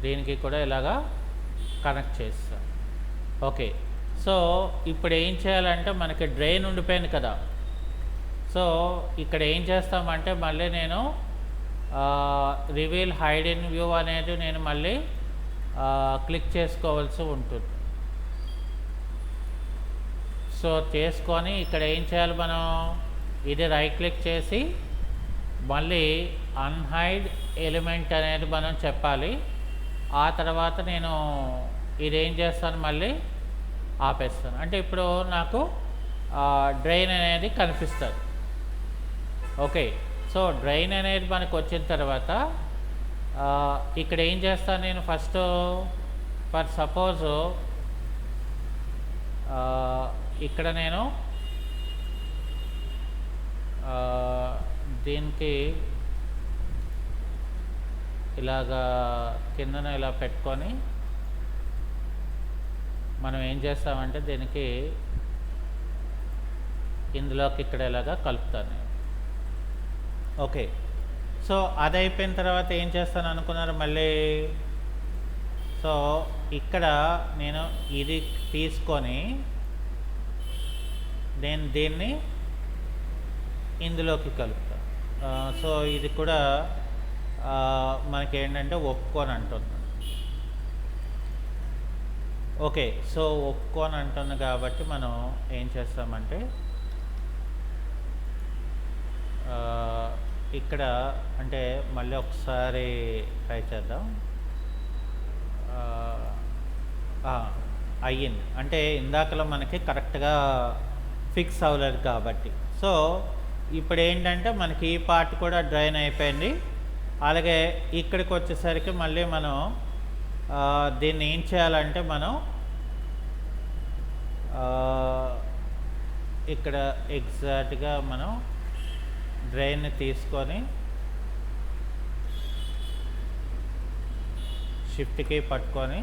దీనికి కూడా ఇలాగా కనెక్ట్ చేస్తాం. ఓకే. సో ఇప్పుడు ఏం చేయాలంటే మనకి డ్రైన్ ఉండిపోయింది కదా. సో ఇక్కడ ఏం చేస్తామంటే మళ్ళీ నేను రివీల్ హైడ్ ఇన్ వ్యూ అనేది నేను మళ్ళీ క్లిక్ చేసుకోవాల్సి ఉంటుంది. సో చేసుకొని ఇక్కడ ఏం చేయాలి, మనం ఇది రైట్ క్లిక్ చేసి మళ్ళీ అన్హైడ్ ఎలిమెంట్ అనేది మనం చెప్పాలి. ఆ తర్వాత నేను ఇదేం చేస్తాను, మళ్ళీ ఆపేస్తాను. అంటే ఇప్పుడు నాకు డ్రైన్ అనేది కనిపిస్తుంది. ఓకే. సో డ్రైన్ అనేది మనకు వచ్చిన తర్వాత ఇక్కడ ఏం చేస్తాను, నేను ఫస్ట్ ఫర్ సపోజ్ ఇక్కడ నేను దీనికి ఇలాగా కిందన ఇలా పెట్టుకొని మనం ఏం చేస్తామంటే దీనికి ఇందులోకి ఇక్కడ ఇలాగా కలుపుతాను. ఓకే. సో అది అయిపోయిన తర్వాత ఏం చేస్తాను అనుకున్నారు మళ్ళీ, సో ఇక్కడ నేను ఇది తీసుకొని నేను దీన్ని ఇందులోకి కలుపుతాను. సో ఇది కూడా మనకి ఏంటంటే ఒప్పుకొని అంటుంది. ఓకే. సో ఒప్పుకొని అంటుంది కాబట్టి మనం ఏం చేస్తామంటే ఇక్కడ అంటే మళ్ళీ ఒకసారి ట్రై చేద్దాం. అయ్యింది, అంటే ఇందాకలో మనకి కరెక్ట్గా ఫిక్స్ అవ్వలేదు కాబట్టి. సో ఇప్పుడు ఏంటంటే మనకి ఈ పార్ట్ కూడా డ్రైన్ అయిపోయింది. అలాగే ఇక్కడికి వచ్చేసరికి మళ్ళీ మనం దీన్ని ఏం చేయాలంటే మనం ఇక్కడ ఎగ్జాక్ట్గా మనం డ్రైన్ని తీసుకొని షిఫ్ట్కి పట్టుకొని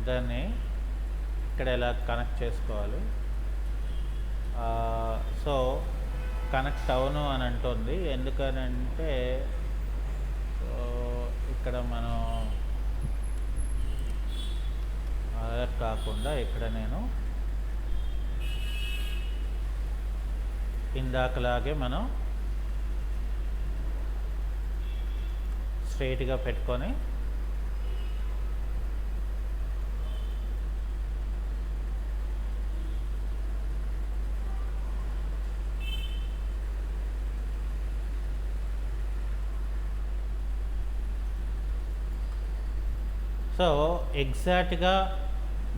దాన్ని ఇక్కడ ఇలా కనెక్ట్ చేసుకోవాలి. సో కనెక్ట్ అవును అని అంటుంది. ఎందుకనంటే ఇక్కడ మనం అలా కాకుండా ఇక్కడ నేను ఇందాకలాగే మనం స్ట్రైట్గా పెట్టుకొని సో ఎగ్జాక్ట్గా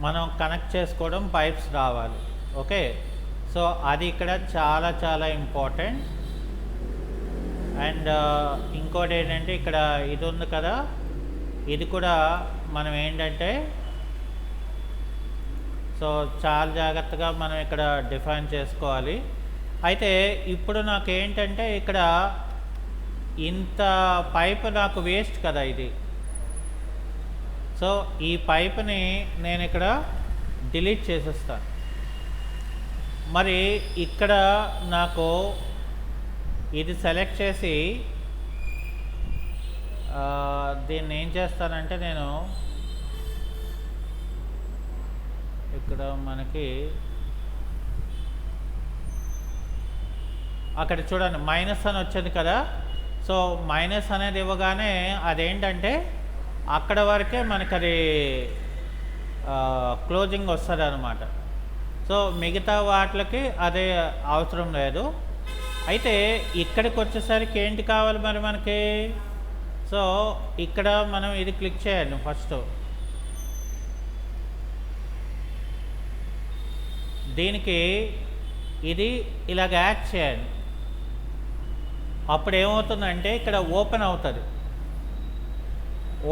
మనం కనెక్ట్ చేసుకోవడం పైప్స్ రావాలి. ఓకే, సో అది ఇక్కడ చాలా చాలా ఇంపార్టెంట్. అండ్ ఇంకోటి ఏంటంటే ఇక్కడ ఇది ఉంది కదా, ఇది కూడా మనం ఏంటంటే సో చాలా జాగ్రత్తగా మనం ఇక్కడ డిఫైన్ చేసుకోవాలి. అయితే ఇప్పుడు నాకు ఏంటంటే ఇక్కడ ఇంత పైప్ నాకు వేస్ట్ కదా ఇది. సో ఈ పైప్ని నేను ఇక్కడ డిలీట్ చేసేస్తాను. మరి ఇక్కడ నాకు ఇది సెలెక్ట్ చేసి దీన్ని ఏం చేస్తానంటే నేను ఇక్కడ మనకి అక్కడ చూడండి మైనస్ అని వచ్చింది కదా. సో మైనస్ అనేది ఇవ్వగానే అదేంటంటే అక్కడ వరకే మనకు అది క్లోజింగ్ వస్తుంది అన్నమాట. సో మిగతా వాటికి అదే అవసరం లేదు. అయితే ఇక్కడికి వచ్చేసరికి ఏంటి కావాలి మరి మనకి? సో ఇక్కడ మనం ఇది క్లిక్ చేయండి ఫస్ట్. దీనికి ఇది ఇలాగ యాడ్ చేయండి. అప్పుడు ఏమవుతుందంటే ఇక్కడ ఓపెన్ అవుతుంది.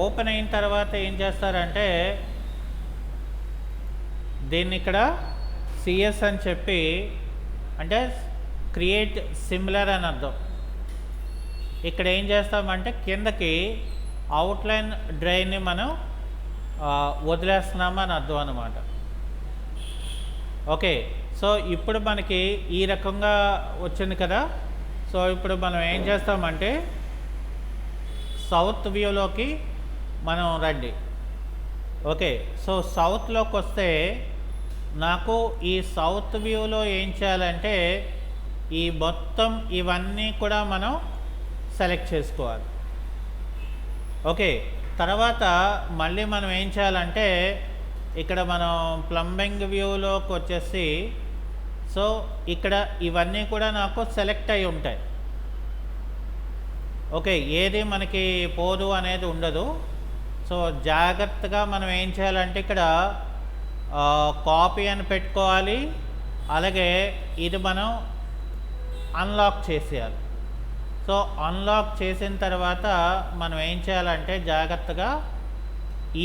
ఓపెన్ అయిన తర్వాత ఏం చేస్తారంటే దీన్ని ఇక్కడ సిఎస్ అని చెప్పి, అంటే క్రియేట్ సిమిలర్ అని అర్థం. ఇక్కడ ఏం చేస్తామంటే కిందకి అవుట్లైన్ డ్రైన్ని మనం వదిలేస్తున్నాము అని అర్థం అన్నమాట. ఓకే, సో ఇప్పుడు మనకి ఈ రకంగా వచ్చింది కదా. సో ఇప్పుడు మనం ఏం చేస్తామంటే సౌత్ వ్యూలోకి మనం రండి. ఓకే, సో సౌత్లోకి వస్తే నాకు ఈ సౌత్ వ్యూలో ఏం చేయాలంటే ఈ మొత్తం ఇవన్నీ కూడా మనం సెలెక్ట్ చేసుకోవాలి. ఓకే, తర్వాత మళ్ళీ మనం ఏం చేయాలంటే ఇక్కడ మనం ప్లంబింగ్ వ్యూలోకి వచ్చేసి సో ఇక్కడ ఇవన్నీ కూడా నాకు సెలెక్ట్ అయి ఉంటాయి. ఓకే, ఏది మనకి పోదు అనేది ఉండదు. సో జాగ్రత్తగా మనం ఏం చేయాలంటే ఇక్కడ కాపీ అని పెట్టుకోవాలి. అలాగే ఇది మనం అన్లాక్ చేసేయాలి. సో అన్లాక్ చేసిన తర్వాత మనం ఏం చేయాలంటే జాగ్రత్తగా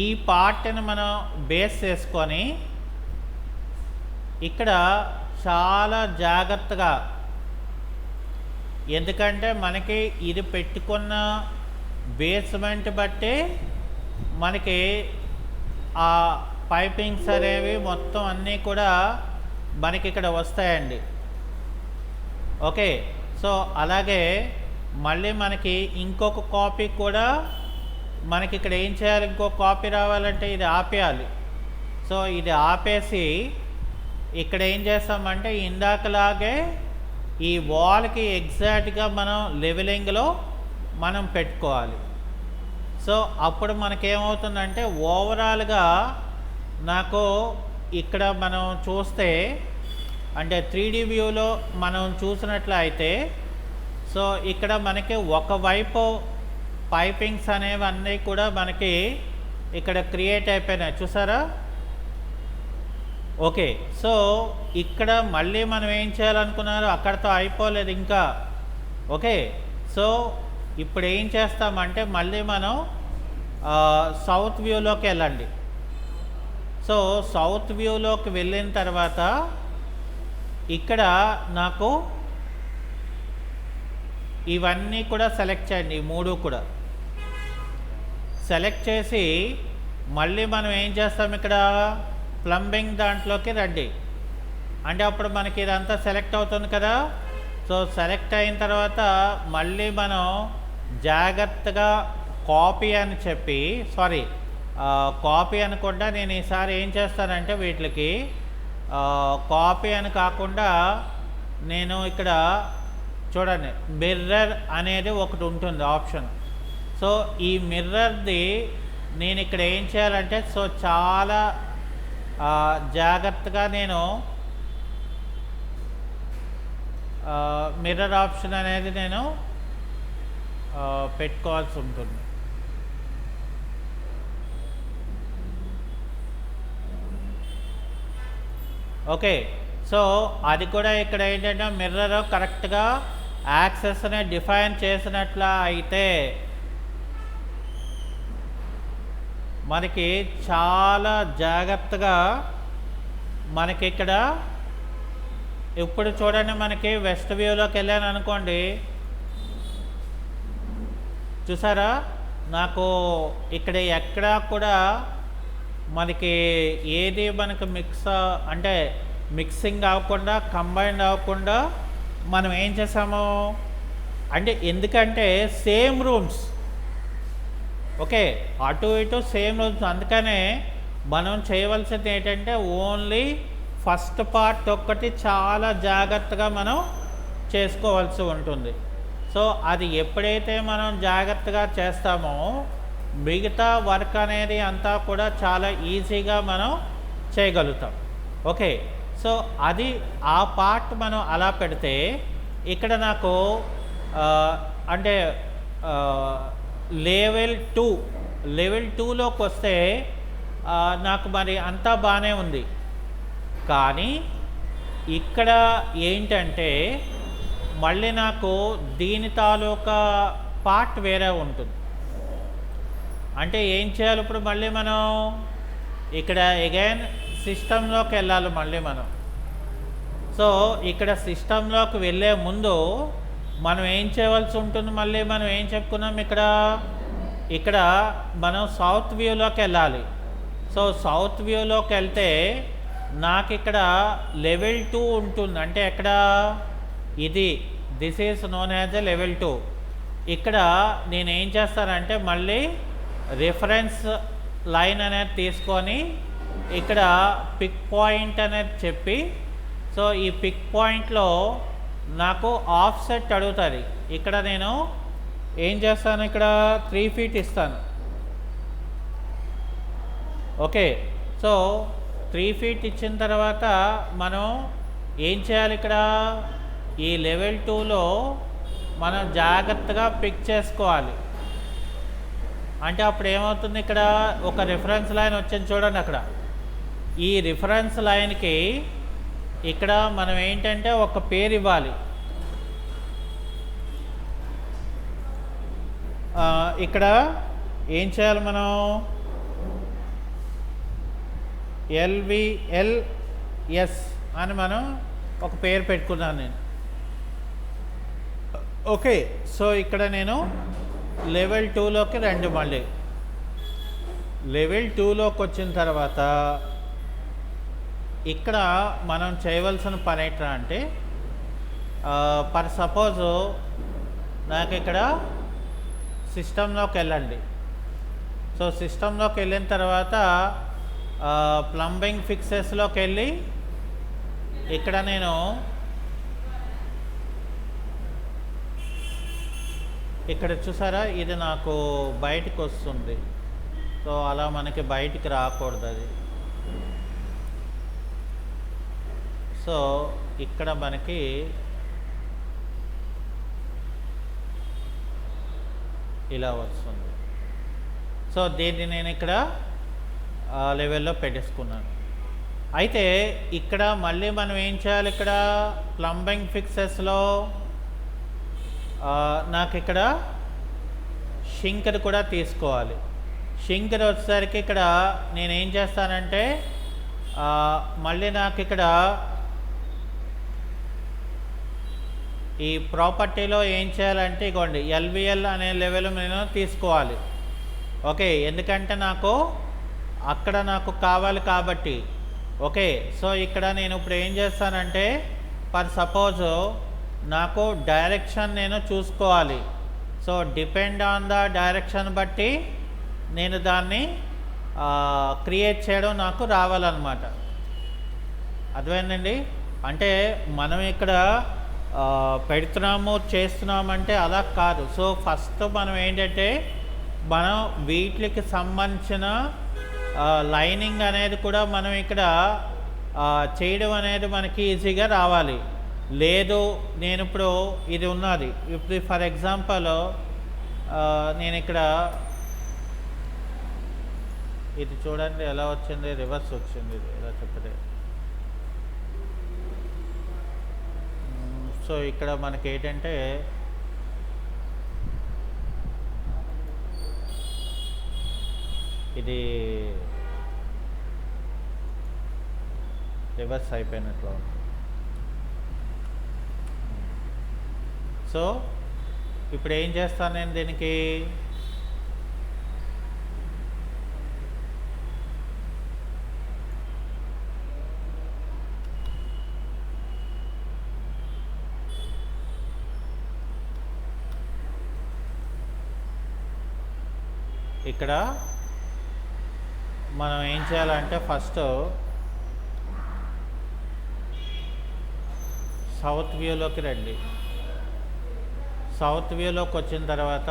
ఈ పార్ట్ని మనం బేస్ చేసుకొని ఇక్కడ చాలా జాగ్రత్తగా, ఎందుకంటే మనకి ఇది పెట్టుకున్న బేస్మెంట్ బట్టి మనకి ఆ పైపింగ్స్ అనేవి మొత్తం అన్నీ కూడా మనకి ఇక్కడ వస్తాయండి. ఓకే, సో అలాగే మళ్ళీ మనకి ఇంకొక కాపీ కూడా మనకి ఇక్కడ ఏం చేయాలి, ఇంకో కాపీ రావాలంటే ఇది ఆపేయాలి. సో ఇది ఆపేసి ఇక్కడ ఏం చేస్తామంటే ఇందాకలాగే ఈ వాల్కి ఎగ్జాక్ట్గా మనం లెవెలింగ్లో మనం పెట్టుకోవాలి. సో అప్పుడు మనకేమవుతుందంటే ఓవరాల్గా నాకు ఇక్కడ మనం చూస్తే అంటే 3D వ్యూలో మనం చూసినట్లయితే సో ఇక్కడ మనకి ఒకవైపు పైపింగ్స్ అనేవన్నీ కూడా మనకి ఇక్కడ క్రియేట్ అయిపోయినాయి, చూసారా? ఓకే, సో ఇక్కడ మళ్ళీ మనం ఏం చేయాలనుకున్నారు, అక్కడితో అయిపోలేదు ఇంకా. ఓకే, సో ఇప్పుడు ఏం చేస్తామంటే మళ్ళీ మనం సౌత్ వ్యూలోకి వెళ్ళండి. సో సౌత్ వ్యూలోకి వెళ్ళిన తర్వాత ఇక్కడ నాకు ఇవన్నీ కూడా సెలెక్ట్ చేయండి. ఈ మూడు కూడా సెలెక్ట్ చేసి మళ్ళీ మనం ఏం చేస్తాం, ఇక్కడ ప్లంబింగ్ దాంట్లోకి రండి. అంటే అప్పుడు మనకి ఇదంతా సెలెక్ట్ అవుతుంది కదా. సో సెలెక్ట్ అయిన తర్వాత మళ్ళీ మనం జాగ్రత్తగా కాపీ అని చెప్పి కాపీ అనకుండా నేను ఈసారి ఏం చేస్తానంటే వీటికి కాపీ అని కాకుండా నేను ఇక్కడ చూడండి మిర్రర్ అనేది ఒకటి ఉంటుంది ఆప్షన్. సో ఈ మిర్రర్ది నేను ఇక్కడ ఏం చేయాలంటే సో చాలా జాగ్రత్తగా నేను మిర్రర్ ఆప్షన్ అనేది నేను పెట్టుకోవాల్సి ఉంటుంది. ఓకే, సో అది కూడా ఇక్కడ ఏంటంటే మిర్రర్ కరెక్ట్గా యాక్సెస్ని డిఫైన్ చేసినట్లా అయితే మనకి చాలా జాగ్రత్తగా మనకి ఇక్కడ ఇప్పుడు చూడండి మనకి వెస్ట్ వ్యూలోకి వెళ్ళాను అనుకోండి, చూసారా నాకు ఇక్కడ ఎక్కడా కూడా మనకి ఏది మనకు అంటే మిక్సింగ్ అవ్వకుండా కంబైండ్ అవ్వకుండా మనం ఏం చేసాము అంటే ఎందుకంటే సేమ్ రూమ్స్, ఓకే అటు ఇటు సేమ్ రూమ్స్, అందుకనే మనం చేయవలసింది ఏంటంటే ఓన్లీ ఫస్ట్ పార్ట్ ఒక్కటి చాలా జాగ్రత్తగా మనం చేసుకోవాల్సి ఉంటుంది. సో అది ఎప్పుడైతే మనం జాగ్రత్తగా చేస్తామో మిగతా వర్క్ అనేది అంతా కూడా చాలా ఈజీగా మనం చేయగలుగుతాం. ఓకే, సో అది ఆ పార్ట్ మనం అలా పెడితే ఇక్కడ నాకు అంటే లెవెల్ 2లోకి వస్తే నాకు మరి అంతా బాగానే ఉంది. కానీ ఇక్కడ ఏంటంటే మళ్ళీ నాకు దీని తాలూకా పార్ట్ వేరే ఉంటుంది. అంటే ఏం చేయాలి ఇప్పుడు మళ్ళీ మనం ఇక్కడ అగైన్ సిస్టంలోకి వెళ్ళాలి మళ్ళీ మనం. సో ఇక్కడ సిస్టంలోకి వెళ్ళే ముందు మనం ఏం చేయవలసి ఉంటుంది, మళ్ళీ మనం ఏం చెప్పుకున్నాం ఇక్కడ మనం సౌత్ వ్యూలోకి వెళ్ళాలి. సో సౌత్ వ్యూలోకి వెళ్తే నాకు ఇక్కడ లెవెల్ 2 ఉంటుంది. అంటే ఎక్కడ this is known as a level 2. ఇక్కడ నేను ఏం చేస్తానంటే మళ్ళీ రిఫరెన్స్ లైన్ అనేది తీసుకొని ఇక్కడ పిక్ పాయింట్ అనేది చెప్పి, సో ఈ పిక్ పాయింట్లో నాకు ఆఫ్సెట్ అడుగుతుంది. ఇక్కడ నేను ఏం చేస్తాను, ఇక్కడ 3 feet ఇస్తాను. ఓకే, సో 3 feet ఇచ్చిన తర్వాత మనం ఏం చేయాలి, ఇక్కడ ఈ లెవెల్ 2లో మనం జాగ్రత్తగా పిక్ చేసుకోవాలి. అంటే అప్పుడు ఏమవుతుంది, ఇక్కడ ఒక రిఫరెన్స్ లైన్ వచ్చింది చూడండి. అక్కడ ఈ రిఫరెన్స్ లైన్కి ఇక్కడ మనం ఏంటంటే ఒక పేరు ఇవ్వాలి. ఇక్కడ ఏం చేయాలి, మనం LVLS అని మనం ఒక పేరు పెట్టుకున్నాను నేను. ఓకే, సో ఇక్కడ నేను లెవెల్ 2లోకి రండి. మళ్ళీ లెవెల్ 2లోకి వచ్చిన తర్వాత ఇక్కడ మనం చేయవలసిన పని ఏంటంటే అంటే ఫర్ సపోజ్ నాకు ఇక్కడ సిస్టంలోకి వెళ్ళండి. సో సిస్టంలోకి వెళ్ళిన తర్వాత ప్లంబింగ్ ఫిక్సెస్లోకి వెళ్ళి ఇక్కడ నేను ఇక్కడ చూసారా ఇది నాకు బయటికి వస్తుంది. సో అలా మనకి బయటికి రాకూడదు అది. సో ఇక్కడ మనకి ఇలా వస్తుంది. సో దీన్ని నేను ఇక్కడ లెవెల్లో పెట్టేసుకున్నాను. అయితే ఇక్కడ మళ్ళీ మనం ఏం చేయాలి, ఇక్కడ ప్లంబింగ్ ఫిక్సెస్లో నాకు ఇక్కడ షింకర్ కూడా తీసుకోవాలి. షింకర్ వచ్చేసరికి ఇక్కడ నేనేం చేస్తానంటే మళ్ళీ నాకు ఇక్కడ ఈ ప్రాపర్టీలో ఏం చేయాలంటే ఇగోండి LVL అనే లెవెల్ నేను తీసుకోవాలి. ఓకే, ఎందుకంటే నాకు అక్కడ నాకు కావాలి కాబట్టి. ఓకే, సో ఇక్కడ నేను ఇప్పుడు ఏం చేస్తానంటే ఫర్ సపోజ్ నాకు డైరెక్షన్ నేను చూసుకోవాలి. So depend on the direction బట్టి నేను దాన్ని క్రియేట్ చేయడం నాకు రావాలన్నమాట. అర్థమైందండి? అంటే మనం ఇక్కడ పెడుతున్నాము చేస్తున్నామంటే అలా కాదు. సో ఫస్ట్ మనం ఏంటంటే మనం వీటికి సంబంధించిన లైనింగ్ అనేది కూడా మనం ఇక్కడ చేయడం అనేది మనకి ఈజీగా రావాలి. లేదు నేను ఇప్పుడు ఇది ఉన్నది, ఇప్పుడు ఫర్ ఎగ్జాంపుల్ నేను ఇక్కడ ఇది చూడండి ఎలా వచ్చింది, రివర్స్ వచ్చింది, ఇది ఎలా చెప్పండి. సో ఇక్కడ మనకి ఏంటంటే ఇది రివర్స్ అయిపోయినట్లు ఉంది. సో ఇప్పుడు ఏం చేస్తాను నేను దీనికి ఇక్కడ మనం ఏం చేయాలంటే ఫస్ట్ సౌత్ వ్యూలోకి రండి. సౌత్ వ్యూలోకి వచ్చిన తర్వాత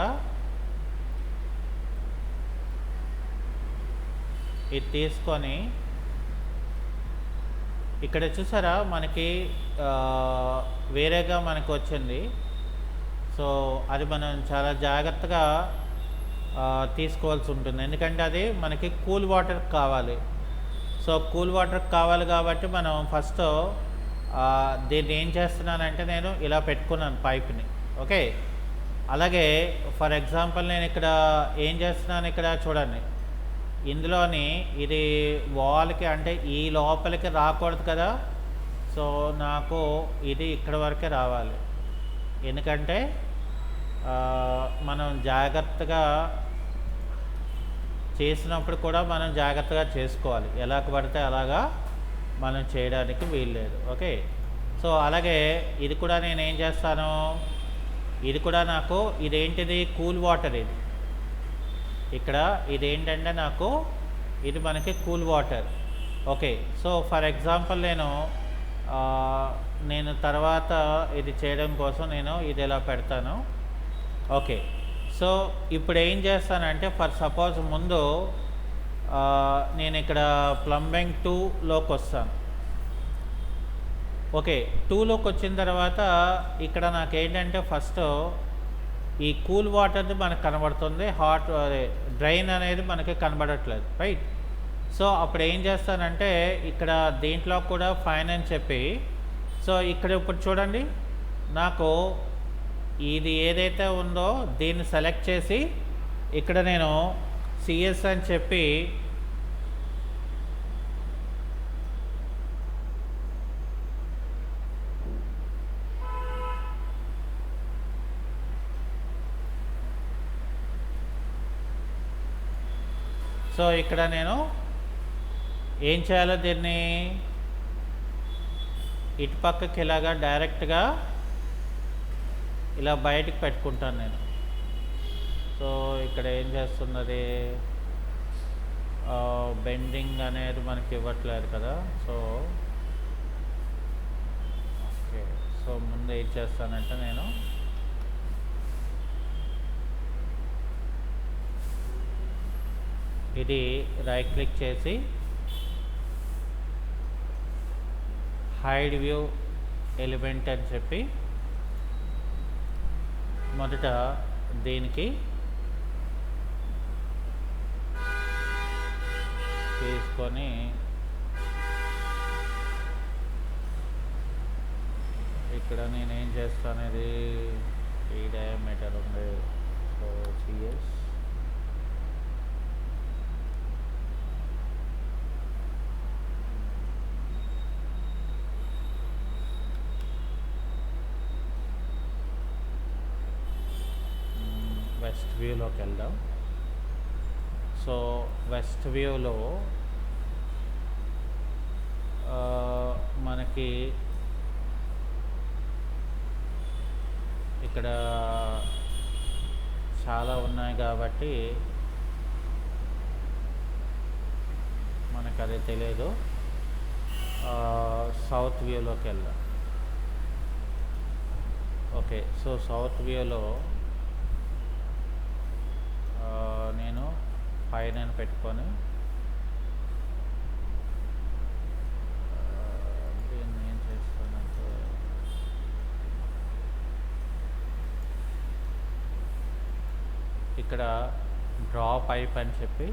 ఇది తీసుకొని ఇక్కడ చూసారా మనకి వేరేగా మనకు వచ్చింది. సో అది మనం చాలా జాగ్రత్తగా తీసుకోవాల్సి ఉంటుంది, ఎందుకంటే అది మనకి కూల్ వాటర్ కావాలి. సో కూల్ వాటర్ కావాలి కాబట్టి మనం ఫస్ట్ దీన్ని ఏం చేస్తున్నానంటే నేను ఇలా పెట్టుకున్నాను పైప్ని. ఓకే, అలాగే ఫర్ ఎగ్జాంపుల్ నేను ఇక్కడ ఏం చేస్తున్నాను, ఇక్కడ చూడండి ఇందులోని ఇది వాల్కి అంటే ఈ లోపలికి రాకూడదు కదా. సో నాకు ఇది ఇక్కడ వరకే రావాలి, ఎందుకంటే మనం జాగ్రత్తగా చేసినప్పుడు కూడా మనం జాగ్రత్తగా చేసుకోవాలి, ఎలా పడితే అలాగా మనం చేయడానికి వీల్లేదు. ఓకే, సో అలాగే ఇది కూడా నేను ఏం చేస్తాను, ఇది కూడా నాకు ఇదేంటిది కూల్ వాటర్, ఇది ఇక్కడ ఇదేంటంటే నాకు ఇది మనకి cool water. Okay, so for example నేను తర్వాత ఇది చేయడం కోసం నేను ఇది ఎలా పెడతాను. ఓకే, సో ఇప్పుడు ఏం చేస్తానంటే ఫర్ సపోజ్ ముందు నేను ఇక్కడ ప్లంబింగ్ 2లోకి వస్తాను. ఓకే, 2లోకి వచ్చిన తర్వాత ఇక్కడ నాకు ఏంటంటే ఫస్ట్ ఈ కూల్ వాటర్ది మనకు కనబడుతుంది, హాట్ డ్రైన్ అనేది మనకి కనబడట్లేదు, రైట్. సో అప్పుడు ఏం చేస్తానంటే ఇక్కడ దీంట్లో కూడా ఫైన్ అని చెప్పి, సో ఇక్కడ ఇప్పుడు చూడండి నాకు ఇది ఏదైతే ఉందో దీన్ని సెలెక్ట్ చేసి ఇక్కడ నేను సిఎస్ అని చెప్పి సో ఇక్కడ నేను ఏం చేయాలో దీన్ని ఇటు పక్కకి ఇలాగా డైరెక్ట్గా ఇలా బయటికి పెట్టుకుంటాను నేను. సో ఇక్కడ ఏం చేస్తున్నది, బెండింగ్ అనేది మనకి ఇవ్వట్లేదు కదా. సో ఓకే, సో ముందు ఏం చేస్తానంటే నేను ఇది రైట్ క్లిక్ చేసి హైడ్ వ్యూ ఎలిమెంట్ అని చెప్పి మొదట దీనికి తీసుకొని ఇక్కడ నేనేం చేస్తాను, ఇది ఈ డయామీటర్ ఉంది. సో సిఎస్ వెస్ట్ వ్యూలోకి వెళ్దాం. సో వెస్ట్ వ్యూలో మనకి ఇక్కడ చాలా ఉన్నాయి కాబట్టి మనకు అది తెలియదు. సౌత్ వ్యూలోకి వెళ్దాం. ఓకే, సో సౌత్ వ్యూలో నేను పైన పెట్టుకొని దీన్ని ఏం చేస్తానంటే ఇక్కడ డ్రా పైప్ అని చెప్పి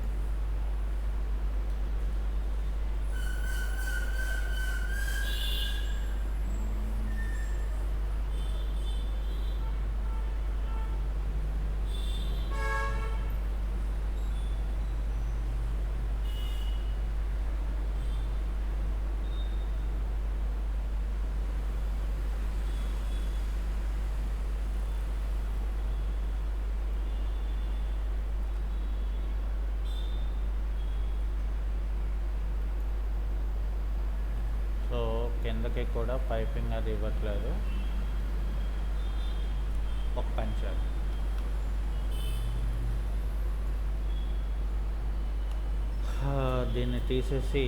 కిందకి కూడా పైపింగ్ అది ఇవ్వట్లేదు. ఒక పంచర్ దీన్ని తీసేసి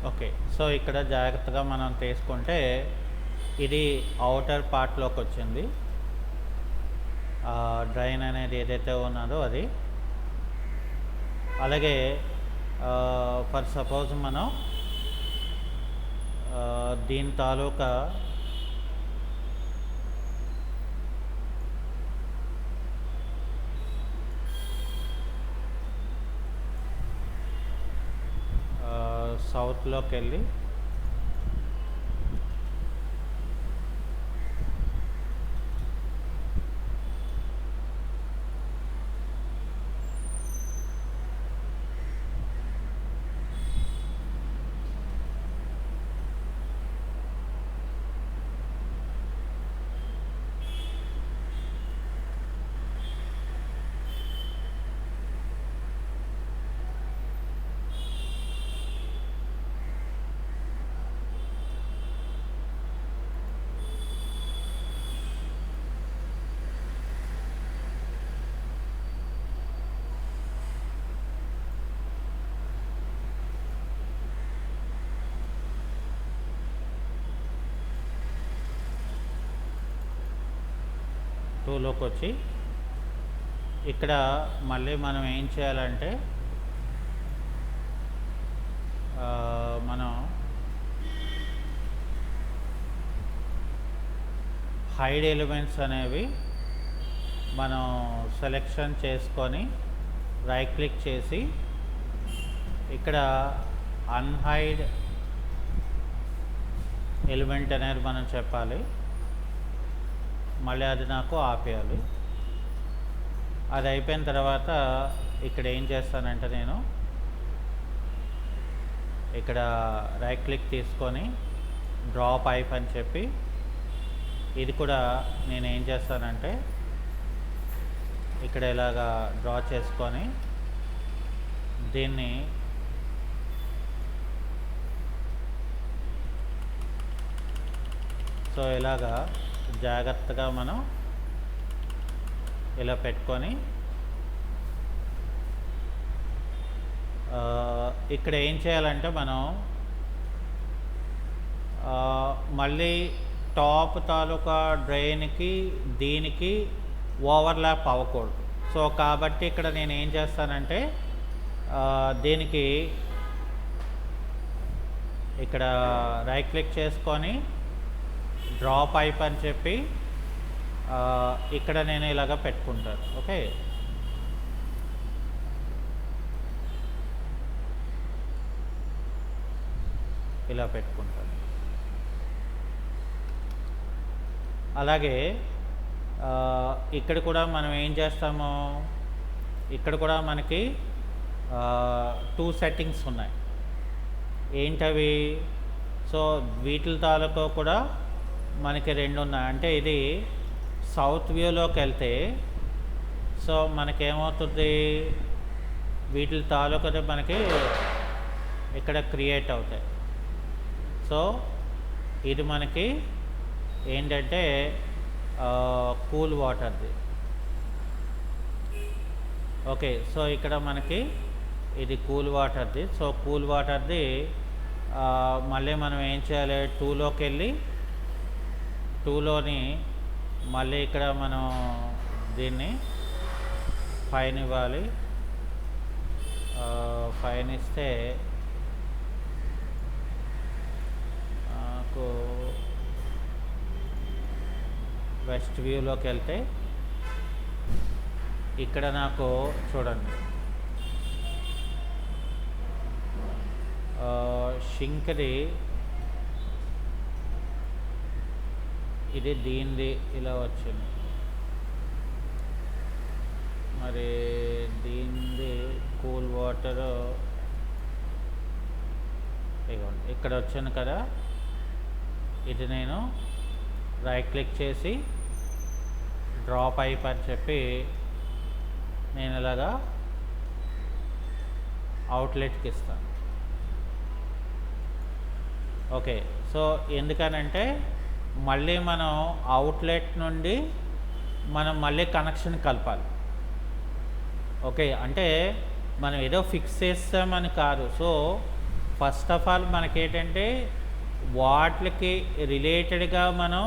ఓకే, సో ఇక్కడ జాగ్రత్తగా మనం తీసుకుంటే ఇది అవుటర్ పార్ట్లోకి వచ్చింది. డ్రైన్ అనేది ఏదైతే ఉన్నదో అది. అలాగే ఫర్ సపోజ్ మనం దీని తాలూకా సౌత్లోకి వెళ్ళి టూలోకి వచ్చి ఇక్కడ మళ్ళీ మనం ఏం చేయాలంటే మనం హైడ్ ఎలిమెంట్స్ అనేవి మనం సెలెక్షన్ చేసుకొని రైట్ క్లిక్ చేసి ఇక్కడ అన్హైడ్ ఎలిమెంట్ అనేది మనం చెప్పాలి. మళ్ళీ అది నాకు ఆపేయాలి. అది అయిపోయిన తర్వాత ఇక్కడ ఏం చేస్తానంటే నేను ఇక్కడ రైట్ క్లిక్ తీసుకొని డ్రా పైప్ అని చెప్పి ఇది కూడా నేను ఏం చేస్తానంటే ఇక్కడ ఇలాగా డ్రా చేసుకొని దీన్ని సో ఇలాగా జాగ్రత్తగా మనం ఇలా పెట్టుకొని ఇక్కడ ఏం చేయాలంటే మనం మళ్ళీ టాప్ తాలూకా డ్రైన్కి దీనికి ఓవర్లాప్ అవ్వకూడదు. సో కాబట్టి ఇక్కడ నేను ఏం చేస్తానంటే దీనికి ఇక్కడ రైట్ క్లిక్ చేసుకొని డ్రా పైప్ అని చెప్పి ఇక్కడ నేను ఇలాగ పెట్టుకుంటాను. ఓకే, ఇలా పెట్టుకుంటాను. అలాగే ఇక్కడ కూడా మనం ఏం చేస్తాము, ఇక్కడ కూడా మనకి 2 సెట్టింగ్స్ ఉన్నాయి. ఏంటవి? సో వీటి తాలూకా కూడా మనకి 2 ఉన్నాయి. అంటే ఇది సౌత్ వ్యూలోకి వెళ్తే సో మనకేమవుతుంది, వీటి తాలూకా మనకి ఇక్కడ క్రియేట్ అవుతాయి. సో ఇది మనకి ఏంటంటే కూల్ వాటర్ది. ఓకే, సో ఇక్కడ మనకి ఇది కూల్ వాటర్ది. సో కూల్ వాటర్ది మళ్ళీ మనం ఏం చేయాలి, 2లోకి వెళ్ళి 2లోని మళ్ళీ ఇక్కడ మనం దీన్ని ఫైన్ ఇవ్వాలి. ఫైన్ ఇస్తే నాకు వెస్ట్ వ్యూలోకి వెళ్తే ఇక్కడ నాకు చూడండి షింక్ది ఇది దీనిది ఇలా వచ్చింది. మరి దీనిది కూల్ వాటర్ ఇవ్వండి, ఇక్కడ వచ్చాను కదా. ఇది నేను రైట్ క్లిక్ చేసి డ్రా పైప్ అని చెప్పి నేను ఇలాగా అవుట్లెట్కి ఇస్తాను. ఓకే, సో ఎందుకనంటే మళ్ళీ మనం అవుట్లెట్ నుండి మనం మళ్ళీ కనెక్షన్ కలపాలి. ఓకే, అంటే మనం ఏదో ఫిక్స్ చేస్తామని కాదు. సో ఫస్ట్ ఆఫ్ ఆల్ మనకేంటంటే వాటికి రిలేటెడ్గా మనం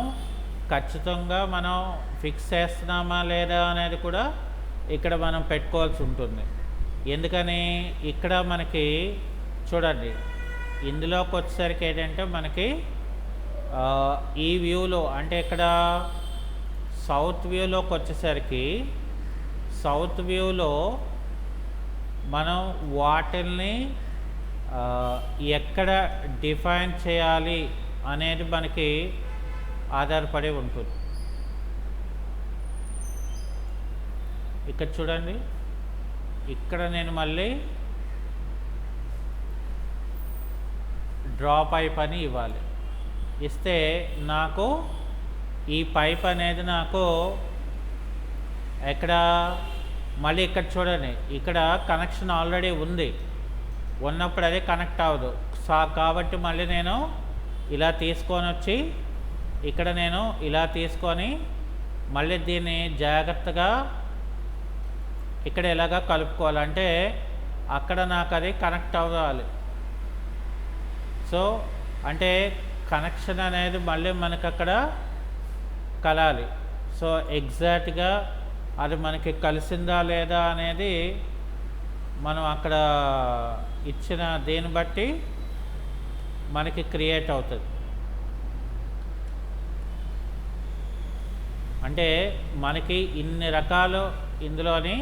ఖచ్చితంగా మనం ఫిక్స్ చేస్తున్నామా లేదా అనేది కూడా ఇక్కడ మనం పెట్టుకోవాల్సి ఉంటుంది. ఎందుకని ఇక్కడ మనకి చూడండి, ఇందులోకి వచ్చేసరికి ఏంటంటే మనకి ఈ వ్యూలో అంటే ఇక్కడ సౌత్ వ్యూలోకి వచ్చేసరికి సౌత్ వ్యూలో మనం వాటిల్ని ఎక్కడ డిఫైన్ చేయాలి అనేది మనకి ఆధారపడి ఉంటుంది. ఇక్కడ చూడండి, ఇక్కడ నేను మళ్ళీ డ్రా పైప్ అని ఇవ్వాలి. ఇస్తే నాకు ఈ పైప్ అనేది నాకు ఎక్కడ మళ్ళీ ఇక్కడ చూడండి, ఇక్కడ కనెక్షన్ ఆల్రెడీ ఉంది. ఉన్నప్పుడు అది కనెక్ట్ అవ్వదు. కాబట్టి మళ్ళీ నేను ఇలా తీసుకొని వచ్చి ఇక్కడ నేను ఇలా తీసుకొని మళ్ళీ దీన్ని జాగ్రత్తగా ఇక్కడ ఎలాగా కలుపుకోవాలంటే అక్కడ నాకు అది కనెక్ట్ అవ్వాలి. సో అంటే కనెక్షన్ అనేది మళ్ళీ మనకు అక్కడ కలాలి. సో ఎగ్జాక్ట్గా అది మనకి కలిసిందా లేదా అనేది మనం అక్కడ ఇచ్చిన దీన్ని బట్టి మనకి క్రియేట్ అవుతుంది. అంటే మనకి ఇన్ని రకాలు ఇందులోని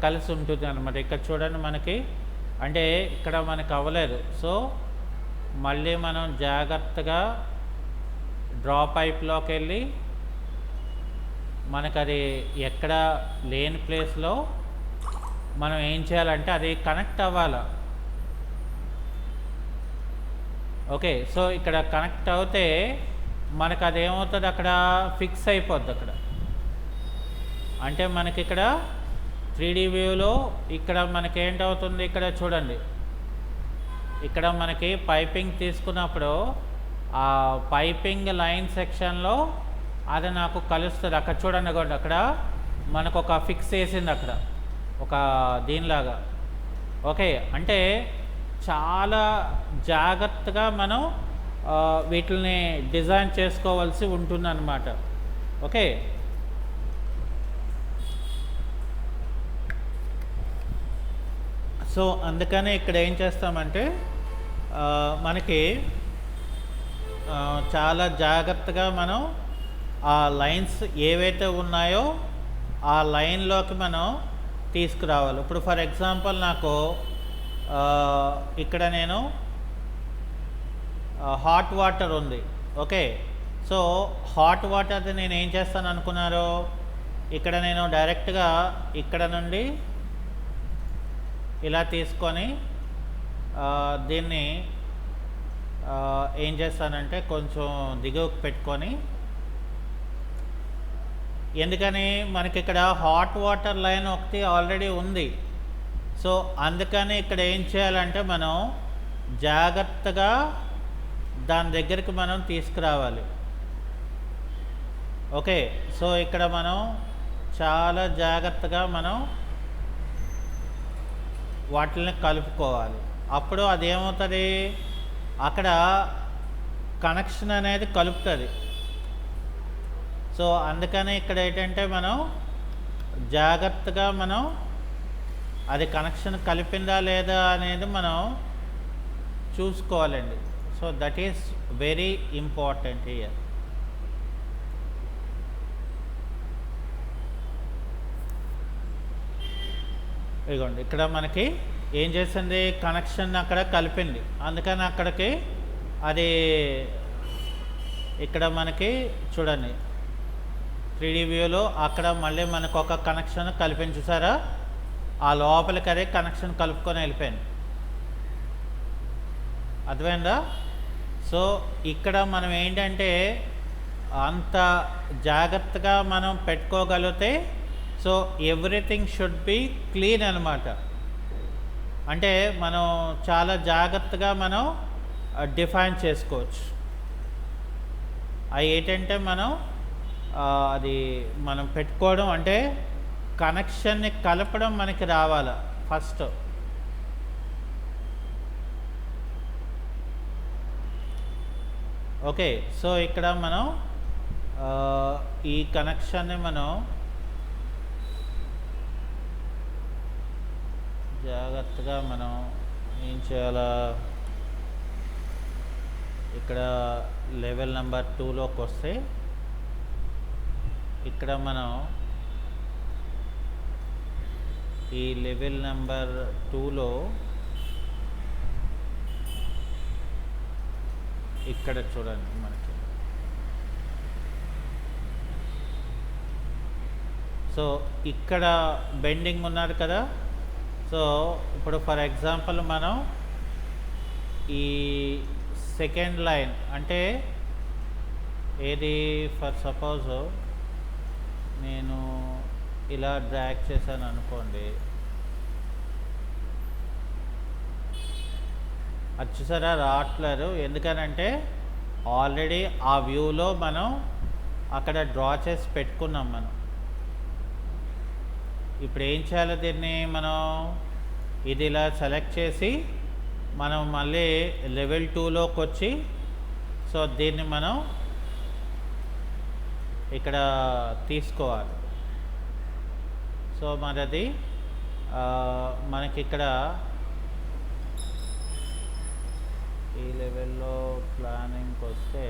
కలిసి ఉంటుంది అన్నమాట. ఇక్కడ చూడండి మనకి అంటే ఇక్కడ మనకు అవ్వలేదు. సో మళ్ళీ మనం జాగ్రత్తగా డ్రా పైప్లోకి వెళ్ళి మనకు అది ఎక్కడ లేని ప్లేస్లో మనం ఏం చేయాలంటే అది కనెక్ట్ అవ్వాలి. ఓకే, సో ఇక్కడ కనెక్ట్ అవుతే మనకు అది ఏమవుతుంది, అక్కడ ఫిక్స్ అయిపోద్ది. అక్కడ అంటే మనకి ఇక్కడ 3D వ్యూలో ఇక్కడ మనకేంటవుతుంది, ఇక్కడ చూడండి, ఇక్కడ మనకి పైపింగ్ తీసుకున్నప్పుడు ఆ పైపింగ్ లైన్ సెక్షన్లో అది నాకు కలుస్తుంది. అక్కడ చూడండి కూడా అక్కడ మనకు ఒక ఫిక్స్ వేసింది అక్కడ ఒక దీనిలాగా. ఓకే, అంటే చాలా జాగ్రత్తగా మనం వీటిని డిజైన్ చేసుకోవాల్సి ఉంటుందన్నమాట. ఓకే, సో అందుకని ఇక్కడ ఏం చేస్తామంటే మనకి చాలా జాగ్రత్తగా మనం ఆ లైన్స్ ఏవైతే ఉన్నాయో ఆ లైన్లోకి మనం తీసుకురావాలి. ఇప్పుడు ఫర్ ఎగ్జాంపుల్ నాకు ఇక్కడ నేను హాట్ వాటర్ ఉంది. ఓకే, సో హాట్ వాటర్ది నేను ఏం చేస్తాను అనుకున్నారు, ఇక్కడ నేను డైరెక్ట్గా ఇక్కడ నుండి ఇలా తీసుకొని దీన్ని ఏం చేస్తానంటే కొంచెం దిగువకు పెట్టుకొని, ఎందుకని మనకి ఇక్కడ హాట్ వాటర్ లైన్ ఒకటి ఆల్రెడీ ఉంది. సో అందుకని ఇక్కడ ఏం చేయాలంటే మనం జాగ్రత్తగా దాని దగ్గరికి మనం తీసుకురావాలి. ఓకే, సో ఇక్కడ మనం చాలా జాగ్రత్తగా మనం వాటిని కలుపుకోవాలి. అప్పుడు అదేమవుతుంది, అక్కడ కనెక్షన్ అనేది కలుపుతుంది. సో అందుకని ఇక్కడ ఏంటంటే మనం జాగ్రత్తగా మనం అది కనెక్షన్ కలిపిందా లేదా అనేది మనం చూసుకోవాలండి. So that is very important here. ఇదిగోండి, ఇక్కడ మనకి ఏం చేసింది, కనెక్షన్ అక్కడ కలిపింది. అందుకని అక్కడికి అది ఇక్కడ మనకి చూడండి 3D వ్యూలో అక్కడ మళ్ళీ మనకు ఒక కనెక్షన్ కలిపింది. చూసారా, ఆ లోపలికి అదే కనెక్షన్ కలుపుకొని వెళ్ళిపోయింది. అర్థమైందా? సో ఇక్కడ మనం ఏంటంటే అంత జాగ్రత్తగా మనం పెట్టుకోగలిగితే so everything should be clean అనమాట. అంటే మనం చాలా జాగ్రత్తగా మనం డిఫైన్ చేసుకోవచ్చు. అవి ఏంటంటే మనం అది మనం పెట్టుకోవడం అంటే కనెక్షన్ని కలపడం మనకి రావాలి ఫస్ట్. ఓకే, సో ఇక్కడ మనం ఈ కనెక్షన్ని మనం జాగ్రత్తగా మనం ఏం చేయాలా, ఇక్కడ లెవెల్ నెంబర్ 2లోకి వస్తే ఇక్కడ మనం ఈ లెవెల్ నెంబర్ 2లో ఇక్కడ చూడండి మనకి. సో ఇక్కడ బెండింగ్ ఉన్నారు కదా. సో ఇప్పుడు ఫర్ ఎగ్జాంపుల్ మనం ఈ సెకండ్ లైన్ అంటే ఏది, ఫర్ సపోజ్ నేను ఇలా డ్రాగ్ చేశాను అనుకోండి, అది చూసారా రావట్లేదు. ఎందుకనంటే ఆల్రెడీ ఆ వ్యూలో మనం అక్కడ డ్రా చేసి పెట్టుకున్నాం. మనం ఇప్పుడు ఏం చేయాలి, దీన్ని మనం ఇది ఇలా సెలెక్ట్ చేసి మనం మళ్ళీ లెవెల్ 2లోకి వచ్చి సో దీన్ని మనం ఇక్కడ తీసుకోవాలి. సో మరి అది మనకి ఇక్కడ ఈ లెవెల్లో ప్లానింగ్కి వస్తే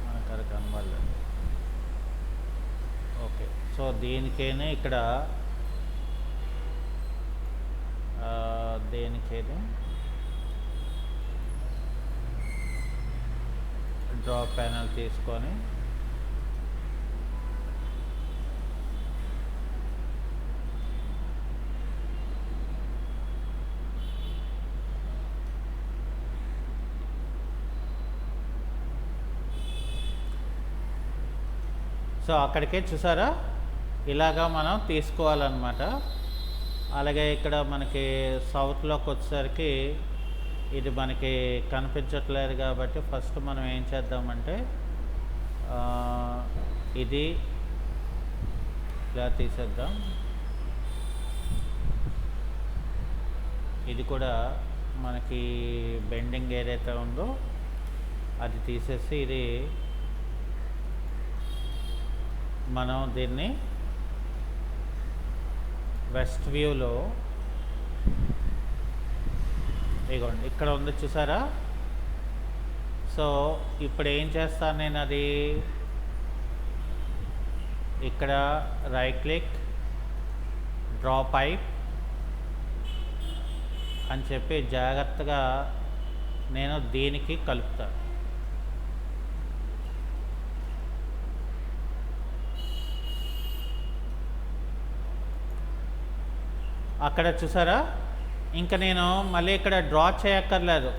మనకు అది కనబడలేదు. ఓకే, సో దీనికైనా ఇక్కడ దేనికైనా డ్రా ప్యానల్ తీసుకొని సో అక్కడికే చూసారా ఇలాగా మనం తీసుకోవాలన్నమాట. అలాగే ఇక్కడ మనకి సౌత్లోకి వచ్చేసరికి ఇది మనకి కనిపించట్లేదు కాబట్టి ఫస్ట్ మనం ఏం చేద్దామంటే ఇది ఇలా తీసేద్దాం. ఇది కూడా మనకి బెండింగ్ ఏదైతే ఉందో అది తీసేసి ఇది మనం దీన్ని వెస్ట్ వ్యూలో ఇగోండి ఇక్కడ ఉంది చూసారా. సో ఇప్పుడు ఏం చేస్తాను నేను, అది ఇక్కడ రైట్ క్లిక్ డ్రా పైప్ అని చెప్పి జాగ్రత్తగా నేను దీనికి కలుపుతాను. అక్కడ చూసారా, ఇంకా నేను మళ్ళీ ఇక్కడ డ్రా చేయక్కర్లేదు,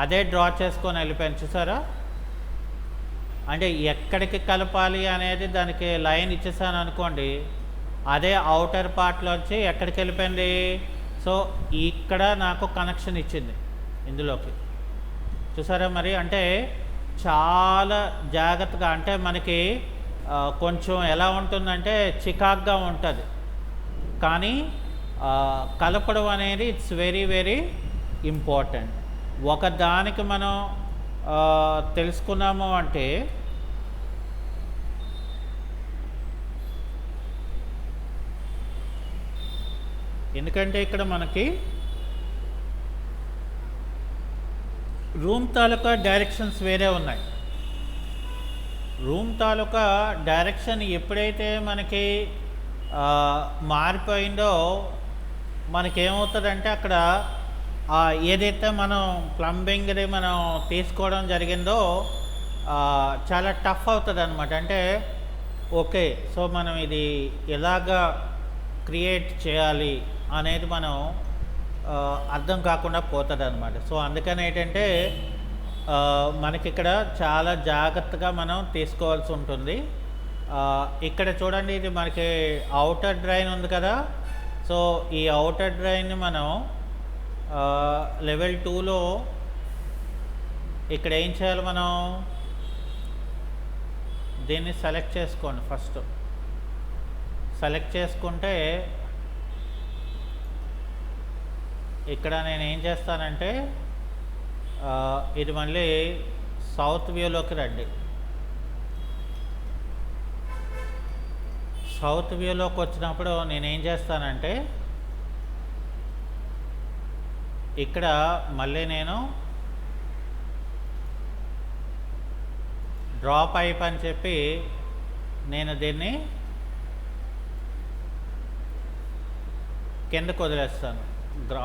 అదే డ్రా చేసుకొని వెళ్ళిపోయాను చూసారా. అంటే ఎక్కడికి కలపాలి అనేది దానికి లైన్ ఇచ్చేసాను అనుకోండి, అదే అవుటర్ పార్ట్లోంచి ఎక్కడికి వెళ్ళిపోయింది. సో ఇక్కడ నాకు కనెక్షన్ ఇచ్చింది ఇందులోకి చూసారా. మరి అంటే చాలా జాగ్రత్తగా, అంటే మనకి కొంచెం ఎలా ఉంటుందంటే చికాక్గా ఉంటుంది, కానీ కలపడం అనేది ఇట్స్ వెరీ వెరీ ఇంపార్టెంట్. ఒకదానికి మనం తెలుసుకున్నాము అంటే ఎందుకంటే ఇక్కడ మనకి రూమ్ తాలూకా డైరెక్షన్స్ వేరే ఉన్నాయి. రూమ్ తాలూకా డైరెక్షన్ ఎప్పుడైతే మనకి మారిపోయిందో మనకేమవుతుందంటే అక్కడ ఏదైతే మనం ప్లంబింగ్ది మనం తీసుకోవడం జరిగిందో చాలా టఫ్ అవుతుంది అనమాట. అంటే ఓకే, సో మనం ఇది ఎలాగా క్రియేట్ చేయాలి అనేది మనం అర్థం కాకుండా పోతుంది అనమాట. సో అందుకని ఏంటంటే మనకి ఇక్కడ చాలా జాగ్రత్తగా మనం తీసుకోవాల్సి ఉంటుంది. ఇక్కడ చూడండి, ఇది మనకి అవుటర్ డ్రైన్ ఉంది కదా. సో ఈ అవుటర్ డ్రైన్ని మనం లెవెల్ 2లో ఇక్కడ ఏం చేయాలి, మనం దీన్ని సెలెక్ట్ చేసుకోండి. ఫస్ట్ సెలెక్ట్ చేసుకుంటే ఇక్కడ నేను ఏం చేస్తానంటే ఇది మళ్ళీ సౌత్ వ్యూలోకి రండి. సౌత్ వ్యూలోకి వచ్చినప్పుడు నేనేం చేస్తానంటే ఇక్కడ మళ్ళీ నేను డ్రా పైప్ అని చెప్పి నేను దీన్ని కిందకు వదిలేస్తాను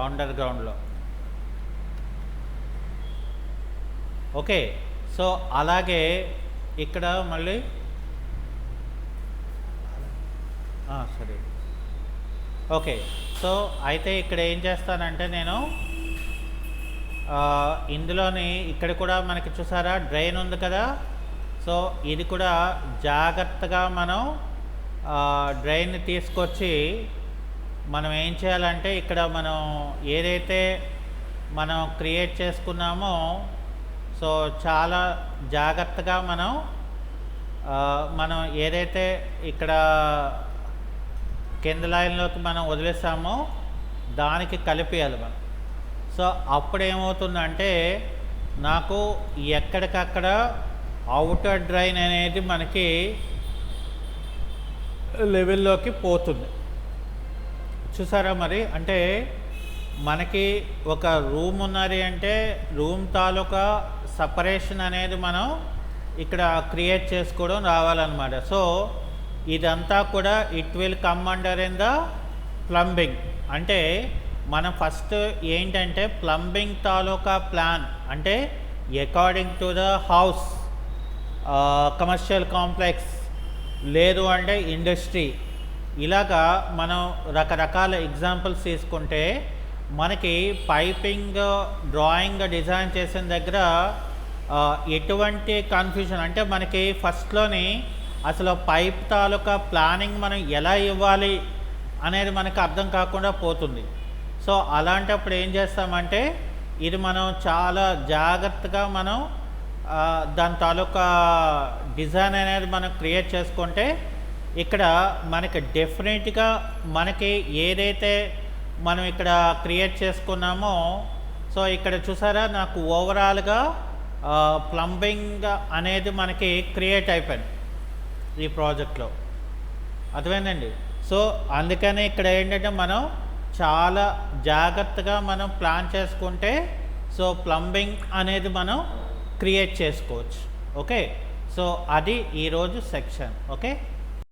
అండర్ గ్రౌండ్లో. ఓకే, సో అలాగే ఇక్కడ మళ్ళీ సరే. ఓకే, సో అయితే ఇక్కడ ఏం చేస్తానంటే నేను ఇందులోని ఇక్కడ కూడా మనకి చూసారా డ్రైన్ ఉంది కదా. సో ఇది కూడా జాగ్రత్తగా మనం డ్రైన్ని తీసుకొచ్చి మనం ఏం చేయాలంటే ఇక్కడ మనం ఏదైతే మనం క్రియేట్ చేసుకున్నామో సో చాలా జాగ్రత్తగా మనం ఏదైతే ఇక్కడ కింద లైన్లోకి మనం వదిలేసామో దానికి కలిపేయాలి మనం. సో అప్పుడు ఏమవుతుందంటే నాకు ఎక్కడికక్కడ అవుటర్ డ్రైన్ అనేది మనకి లెవెల్లోకి పోతుంది చూసారా. మరి అంటే మనకి ఒక రూమ్ ఉన్నది అంటే రూమ్ తాలూకా సపరేషన్ అనేది మనం ఇక్కడ క్రియేట్ చేసుకోవడం రావాలన్నమాట. సో ఇదంతా కూడా it will come under in the plumbing. అంటే మనం ఫస్ట్ ఏంటంటే ప్లంబింగ్ తాలూకా ప్లాన్ అంటే according to the house, commercial complex, లేదు అంటే ఇండస్ట్రీ, ఇలాగా మనం రకరకాల ఎగ్జాంపుల్స్ తీసుకుంటే మనకి పైపింగ్ డ్రాయింగ్ డిజైన్ చేసిన దగ్గర ఎటువంటి కన్ఫ్యూజన్ అంటే మనకి ఫస్ట్లోని అసలు పైప్ తాలూకా ప్లానింగ్ మనం ఎలా ఇవ్వాలి అనేది మనకు అర్థం కాకుండా పోతుంది. సో అలాంటప్పుడు ఏం చేస్తామంటే ఇది మనం చాలా జాగ్రత్తగా మనం దాని తాలూకా డిజైన్ అనేది మనం క్రియేట్ చేసుకుంటే ఇక్కడ మనకి డెఫినెట్గా మనకి ఏదైతే మనం ఇక్కడ క్రియేట్ చేసుకున్నామో సో ఇక్కడ చూసారా నాకు ఓవరాల్గా ప్లంబింగ్ అనేది మనకి క్రియేట్ అయిపోయింది ఈ ప్రాజెక్ట్లో, అర్థమైందండి. సో అందుకని ఇక్కడ ఏంటంటే మనం చాలా జాగ్రత్తగా మనం ప్లాన్ చేసుకుంటే సో ప్లంబింగ్ అనేది మనం క్రియేట్ చేసుకోవచ్చు. ఓకే, సో అది ఈరోజు సెక్షన్. ఓకే.